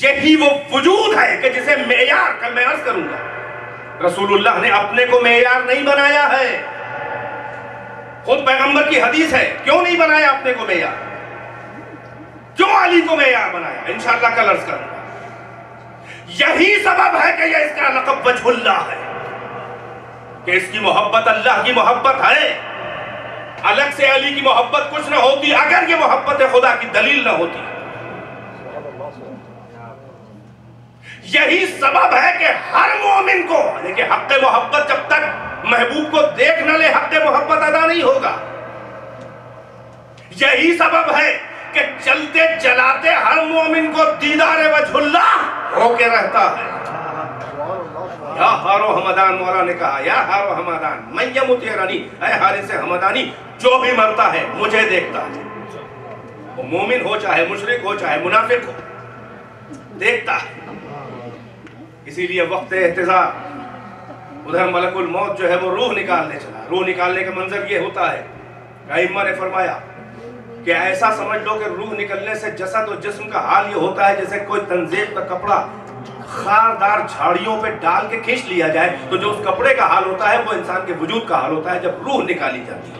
यही वो वजूद है कि जिसे मेयार, कल मैं अर्ज करूंगा, रसूलुल्लाह ने अपने को मेयार नहीं बनाया है। खुद पैगंबर की हदीस है, क्यों नहीं बनाया अपने को मेयार, क्यों अली को मेयार बनाया, इंशाअल्लाह कल अर्ज करूंगा। यही सबब है कि यह इसका लक़ब वजहुल्लाह है, कि इसकी मोहब्बत अल्लाह की मोहब्बत है। अलग से अली की मोहब्बत कुछ ना होती अगर ये मोहब्बत खुदा की दलील ना होती। यही सबब है कि हर मोमिन को, देखिए हक़ मोहब्बत जब तक महबूब को देख न ले हक़ मोहब्बत अदा नहीं होगा। यही सबब है कि चलते चलाते हर मोमिन को दीदार वजहुल्लाह होके रहता है। या हारो हमदान, मौला ने कहा, या हारो हमदान मैं यमुत यरानी, ऐ हारिस हमदानी, जो भी मरता है मुझे देखता है। वो मोमिन हो चाहे मुशरिक हो चाहे मुनाफिक हो, देखता है। इसीलिए वक्त एहतिज़ार, उधर मलकुल मौत जो है वो रूह निकालने चला। रूह निकालने का मंजर ये होता है, अइम्मा ने फरमाया कि ऐसा समझ लो कि रूह निकलने से जसद और जिस्म का हाल ये होता है जैसे कोई तंजीब का कपड़ा खारदार झाड़ियों पे डाल के खींच लिया जाए, तो जो उस कपड़े का हाल होता है वो इंसान के वजूद का हाल होता है जब रूह निकाली जाती है।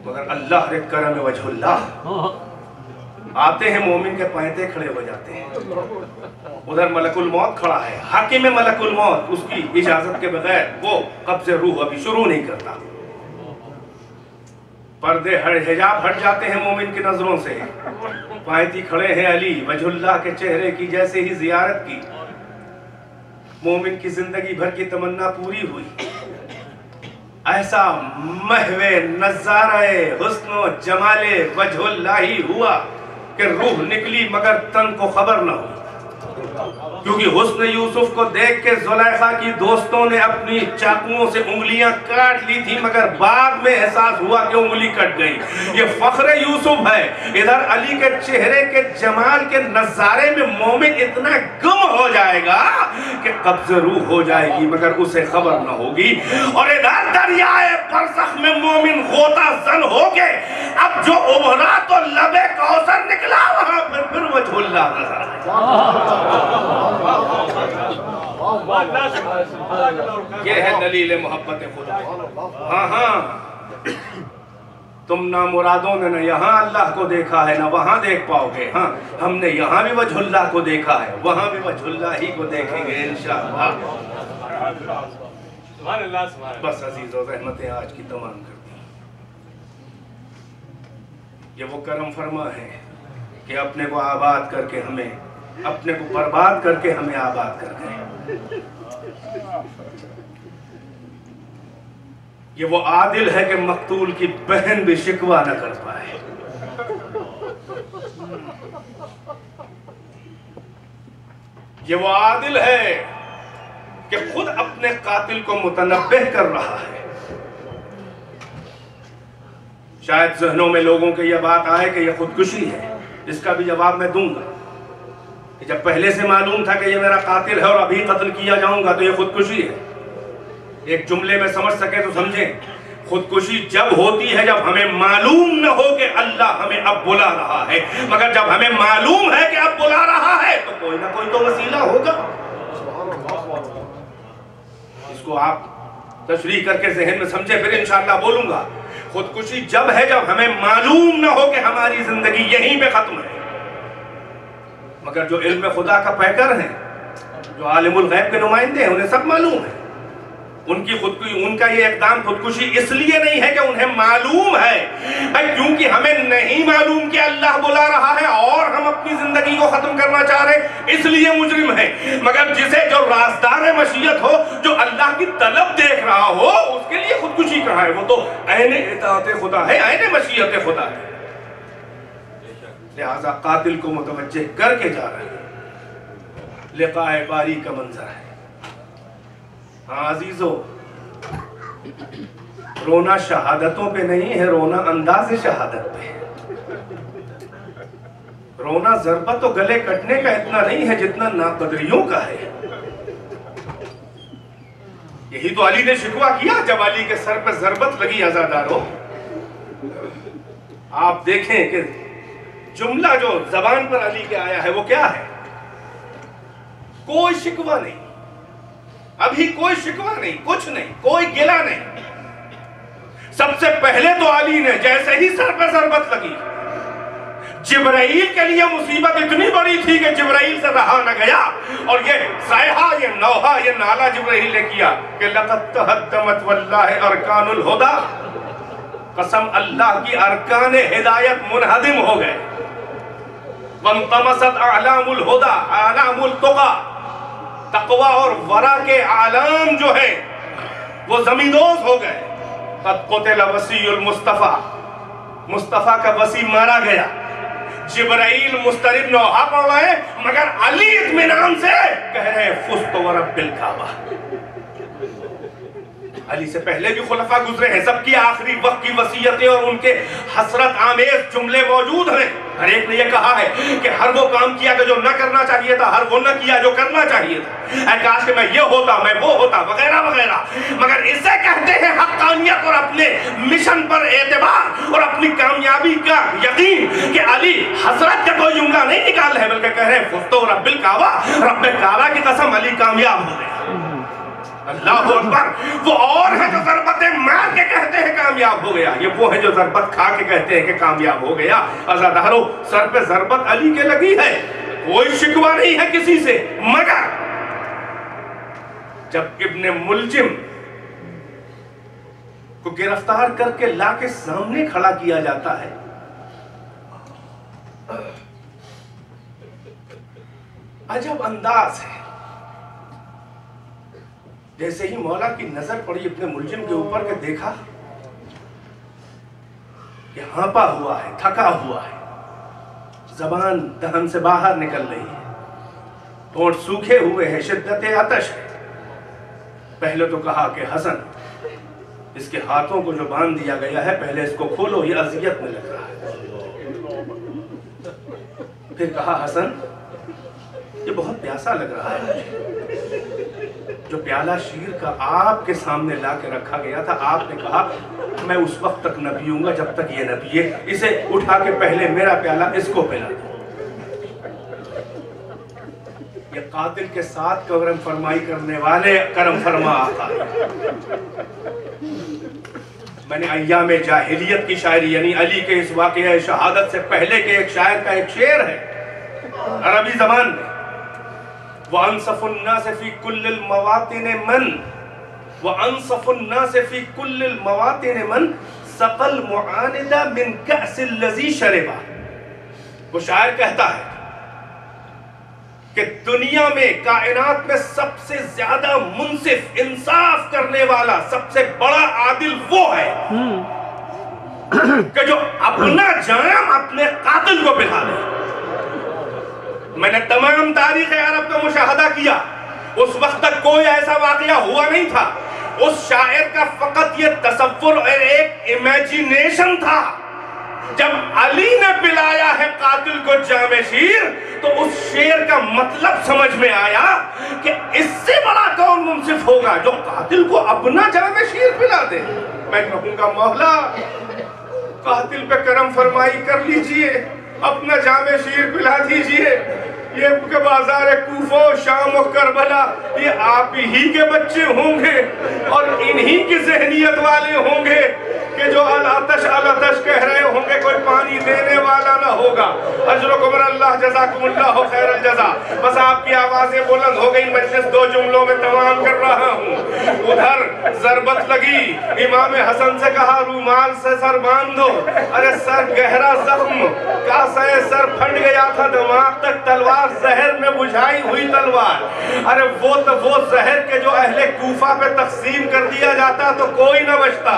मगर अल्लाह रे करम वजहुल्लाह, आते हैं मोमिन के पैंते खड़े हो जाते हैं। उधर मलकुल मौत खड़ा है, हाकिम मलकुल मौत, उसकी इजाजत के बगैर वो कब्ज़े रूह अभी शुरू नहीं करता। पर्दे हिजाब हट जाते हैं मोमिन की नजरों से, पैंती खड़े हैं अली वजहुल्लाह के चेहरे की जैसे ही जियारत की। मोमिन की जिंदगी भर की तमन्ना पूरी हुई। ऐसा महवे नज़ारे हुस्नो जमाले वजहुल्लाही हुआ कि रूह निकली मगर तन को खबर न हुई, क्योंकि हुस्न यूसुफ को देख के जुलैखा की दोस्तों ने अपनी चाकुओं से उंगलियां काट ली थी, मगर बाद में एहसास हुआ कि उंगली कट गई। ये फख्र यूसुफ है। इधर अली के चेहरे के जमाल के नजारे में मोमिन इतना गुम हो जाएगा कि कब्ज़ रूह हो जाएगी मगर उसे खबर न होगी। और इधर दरियाए बरज़ख में मोमिन गोता जन हो गए। अब जो उभरा तो लबे कौसर निकला, वहां फिर वजहुल्लाह नजर ये है दलील मोहब्बत खुदा। हाँ हाँ, तुम ना मुरादों ने न यहाँ अल्लाह को देखा है ना वहां देख पाओगे। हाँ, हमने यहाँ भी वजहुल्लाह को देखा है, वहां भी वजहुल्लाह ही को देखेंगे इंशाअल्लाह। बस अजीज़ों, रहमतें आज की तमाम कर दी। ये वो करम फरमा है कि अपने को आबाद करके हमें, अपने को बर्बाद करके हमें आबाद कर गए। ये वो आदिल है कि मकतूल की बहन भी शिकवा न कर पाए। ये वो आदिल है कि खुद अपने कातिल को मुतनब्बिह कर रहा है। शायद ज़हनों में लोगों के यह बात आए कि यह खुदकुशी है। इसका भी जवाब मैं दूंगा कि जब पहले से मालूम था कि यह मेरा कातिल है और अभी कत्ल किया जाऊंगा तो यह खुदकुशी है। एक जुमले में समझ सके तो समझें, खुदकुशी जब होती है जब हमें मालूम न हो कि अल्लाह हमें अब बुला रहा है, मगर जब हमें मालूम है कि अब बुला रहा है तो कोई ना कोई तो वसीला होगा। इसको आप तशरीह करके ज़हन में समझे, फिर इंशाअल्लाह बोलूंगा। खुदकुशी जब है जब हमें मालूम न हो कि हमारी जिंदगी यहीं पे खत्म है, मगर जो इल्म खुदा का पैकर है, जो आलिमुल गैब के नुमाइंदे हैं, उन्हें सब मालूम है। उनका ये इक़दाम खुदकुशी इसलिए नहीं है कि उन्हें मालूम है, क्योंकि हमें नहीं मालूम कि अल्लाह बुला रहा है और हम अपनी जिंदगी को खत्म करना चाह रहे हैं, इसलिए मुजरिम है। मगर जिसे जो राज़दार मशीयत हो, जो अल्लाह की तलब देख रहा हो, उसके लिए खुदकुशी कहाँ है? वो तो ऐने इताअत खुदा है, ऐने मशीयत खुदा है। लिहाजा कातिल को मुतवज्जे करके जा रहे हैं। लिक़ाए बारी का मंजर है। हाँ अजीजों, रोना शहादतों पे नहीं है, रोना अंदाज़े शहादत पे है। रोना ज़रबत तो गले कटने का इतना नहीं है जितना नाकदरियों का है। यही तो अली ने शिकवा किया जब अली के सर पे ज़रबत लगी। अज़ादारों, आप देखें कि जुमला जो जबान पर अली के आया है वो क्या है? कोई शिकवा नहीं, अभी कोई शिकवा नहीं, कुछ नहीं, कोई गिला नहीं। सबसे पहले तो अली ने जैसे ही सर पे ज़रबत लगी, जिब्राइल के लिए मुसीबत इतनी बड़ी थी कि जिब्राइल से रहा न गया, और ये सायहा, ये नौहा, ये नाला जिब्राइल ने किया कि लक़द तहद्दमत वल्लाहि अरकानुल हुदा, कसम अल्लाह की अरकान हिदायत मुनहदिम हो गए। वंतमसत आलामुल हुदा, आलामुल तुक़ा, तक़वा और वरा के आलाम जो है वो ज़मींदोज़ हो गए। क़द क़ुतिला वसीयुल मुस्तफ़ा, मुस्तफ़ा का वसी मारा गया। जिब्राइल मुस्तरिब नौहा पढ़ रहे, मगर अली इत्मीनान से कह रहे फुज़्तु व रब्बिल काबा। अली से पहले भी खुलफा गुजरे हैं, सबकी आखिरी वक्त की वसीयतें और उनके हसरत आमेज जुमले मौजूद हैं। हर एक ने यह कहा है कि हर वो काम किया जो न करना चाहिए था, हर वो न किया जो करना चाहिए था। काश कि मैं ये होता, मैं वो होता, वगैरह वगैरह। मगर इसे कहते हैं हक़ानियत और अपने मिशन पर एतबार और अपनी कामयाबी का यकीन कि अली हसरत का कोई जुमला नहीं निकाल रहे, बल्कि कह रहे हैं फुज़्तु रब्बिल काबा, रब्बे काबा की कसम अली कामयाब हो गए। अल्लाहु अकबर। वो और है जो ज़रबतें मार के कहते हैं कामयाब हो गया, ये वो है जो ज़रबत खा के कहते हैं कि कामयाब हो गया। अज़ादारों, सर पे ज़रबत अली के लगी है, कोई शिकवा नहीं है किसी से। मगर जब इब्ने मुलजिम को गिरफ्तार करके लाके सामने खड़ा किया जाता है, अजब अंदाज है। जैसे ही मौला की नजर पड़ी अपने मुलजिम के ऊपर के देखा कि हाँपा हुआ है, थका हुआ है, जबान दहन से बाहर निकल रही है, होंठ सूखे हुए हैं, शिद्दत आतश है। पहले तो कहा कि हसन, इसके हाथों को जो बांध दिया गया है पहले इसको खोलो, ये अजियत में लग रहा है। फिर कहा हसन, ये बहुत प्यासा लग रहा है मुझे। जो प्याला शीर का आपके सामने ला के रखा गया था, आपने कहा मैं उस वक्त तक न पीऊंगा जब तक ये न पिए, इसे उठा के पहले मेरा प्याला इसको पिला दो। ये कातिल के साथ करम फरमाई करने वाले करम फरमा आता है। मैंने अय्याम जाहिलियत की शायरी, यानी अली के इस वाक़या शहादत से पहले के एक शायर का एक शेर है अरबी ज़बान में, वअनसफुन्नास फी कुल्लिल मवातिन मन, वअनसफुन्नास फी कुल्लिल मवातिन मन सकल मुआनिदा मिन कअसिल लज़ी शरिबा। वो शायर कहता है कि दुनिया में, कायनात में सबसे ज्यादा मुंसिफ, इंसाफ करने वाला, सबसे बड़ा आदिल वो है कि जो अपना जाम अपने कातिल को पिला दे। मैंने तमाम तारीख अरब का मुशाहदा किया, उस वक्त तक कोई ऐसा वाकया हुआ नहीं था। उस शायर का फकत ये तसव्वुर और एक इमेजिनेशन था। जब अली ने पिलाया है कातिल को जामे शीर, तो उस शेर का मतलब समझ में आया कि इससे बड़ा कौन मुंसिफ होगा जो कातिल को अपना जामे शीर पिला दे। मैं कहूंगा मौला, कातिल पे करम फरमाई कर लीजिए, अपना जामे शीर पिला दीजिए। ये बाजार कूफा, शाम और करबला ये आप ही के बच्चे होंगे और इन्हीं की ज़हनियत वाले होंगे कि जो अल-आतश कह रहे होंगे, कोई पानी देने वाला ना होगा। अजरुकुम अल्लाह जज़ाकुमुल्लाह खैरल जज़ा। बस आपकी आवाज़ें बुलंद हो गई, मजलिस 2 जुमलों में तमाम कर रहा हूँ। उधर ज़रबत लगी, इमाम हसन से कहा रूमाल से सर बांध दो। अरे सर गहरा जख्म, कासे सर फट गया था दिमाग तक, तलवार जहर में बुझाई हुई तलवार। अरे वो तो वो जहर के जो अहले कूफा पे तकसीम कर दिया जाता तो कोई न बचता।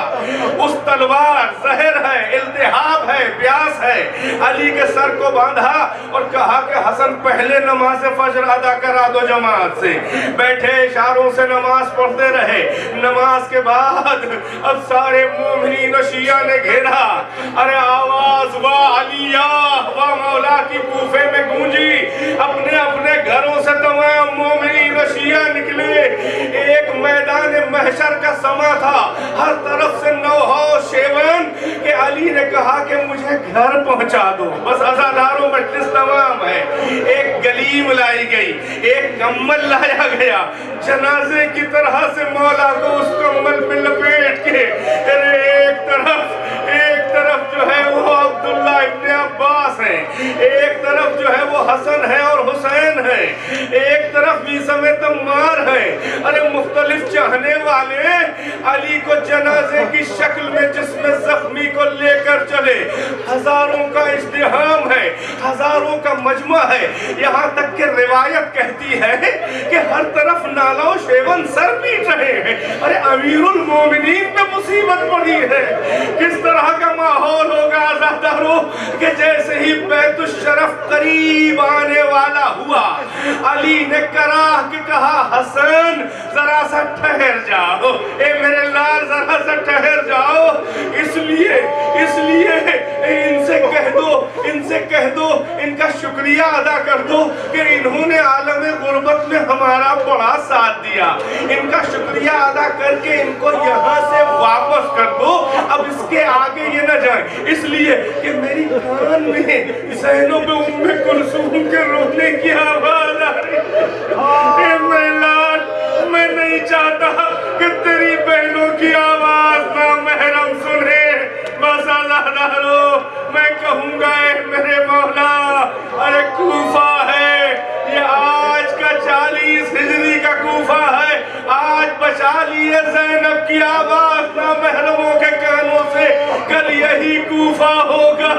उस तलवार जहर है, इल्तिहाब है, प्यास है। अली के सर को बांधा और कहा कि हसन पहले नमाज फजर अदा करा दो जमात से। बैठे इशारों से नमाज पढ़ते रहे। नमाज के बाद अब सारे मोमिनीन और शिया ने घेरा। अरे आवाज वाह अलिया वाह मौला की कूफे में गूंजी। अपने अपने घरों से तमाम मोमिनीन और शिया निकले। एक मैदान महशर का समा था, हर तरफ से नौहा शेवन के अली ने कहा कि मुझे घर पहुंचा दो। बस अज़ादारों मजलिस तमाम है। एक गलीम लाई गई, एक कम्बल लाया गया, जनाजे की तरह से मौला को उस कम्बल में लपेट के। एक तरफ जो है वो अब्दुल्ला इब्ने अब्बास है, एक तरफ जो है वो हसन है और हुसैन है, एक तरफ भी समेत अम्मार है। अरे मुख्तलिफ चाहने वाले अली को जनाजे की शक्ल में जिसमें जख्मी को लेकर चले। हजारों का इज्तिहाम है, हजारों का मजमा है। यहाँ तक कि रिवायत कहती है कि हर तरफ नाला शेवन सर पीट रहे हैं। अरे अमीरुल मोमिनीन पे मुसीबत पड़ी है। किस तरह का माहौल होगा आज़ादारों कि जैसे ही बैतुश शरफ करीब आने वाला हुआ, अली ने कराह के कहा हसन जरा सा ठहर जाओ, ए मेरे लाल जरा सा ठहर जाओ। इसलिए इनसे कह दो इनका शुक्रिया अदा कर दो कि इन्होंने आलम गुर्बत में हमारा बड़ा साथ दिया। इनका शुक्रिया अदा करके इनको यहाँ से वापस कर दो, अब इसके आगे ये न जाए। इसलिए कि मेरी कान में ज़ैनब पे उम्मे कुलसूम के रोने की आवाज आ रही। मैं नहीं चाहता कि तेरी बहनों की आवाज ना महरम सुने। बस अल्लाह मैं कहूँगा मेरे मौला, अरे कूफा है ये, आज का 40 हिजरी का कूफा है। आज बचा लिए ज़ैनब की आवाज ना महरमों के कानों से। कल यही कूफा होगा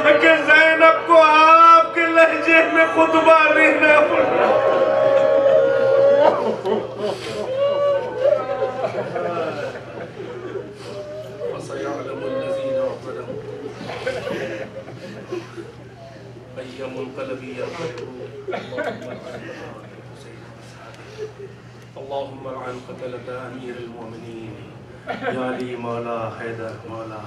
कि ज़ैनब को आपके लहजे में खुतबा देना पड़ेगा। अल्लाहुम्मा अन क़तलता अमीरुल मोमिनीन या अली मौला हैदर मौला।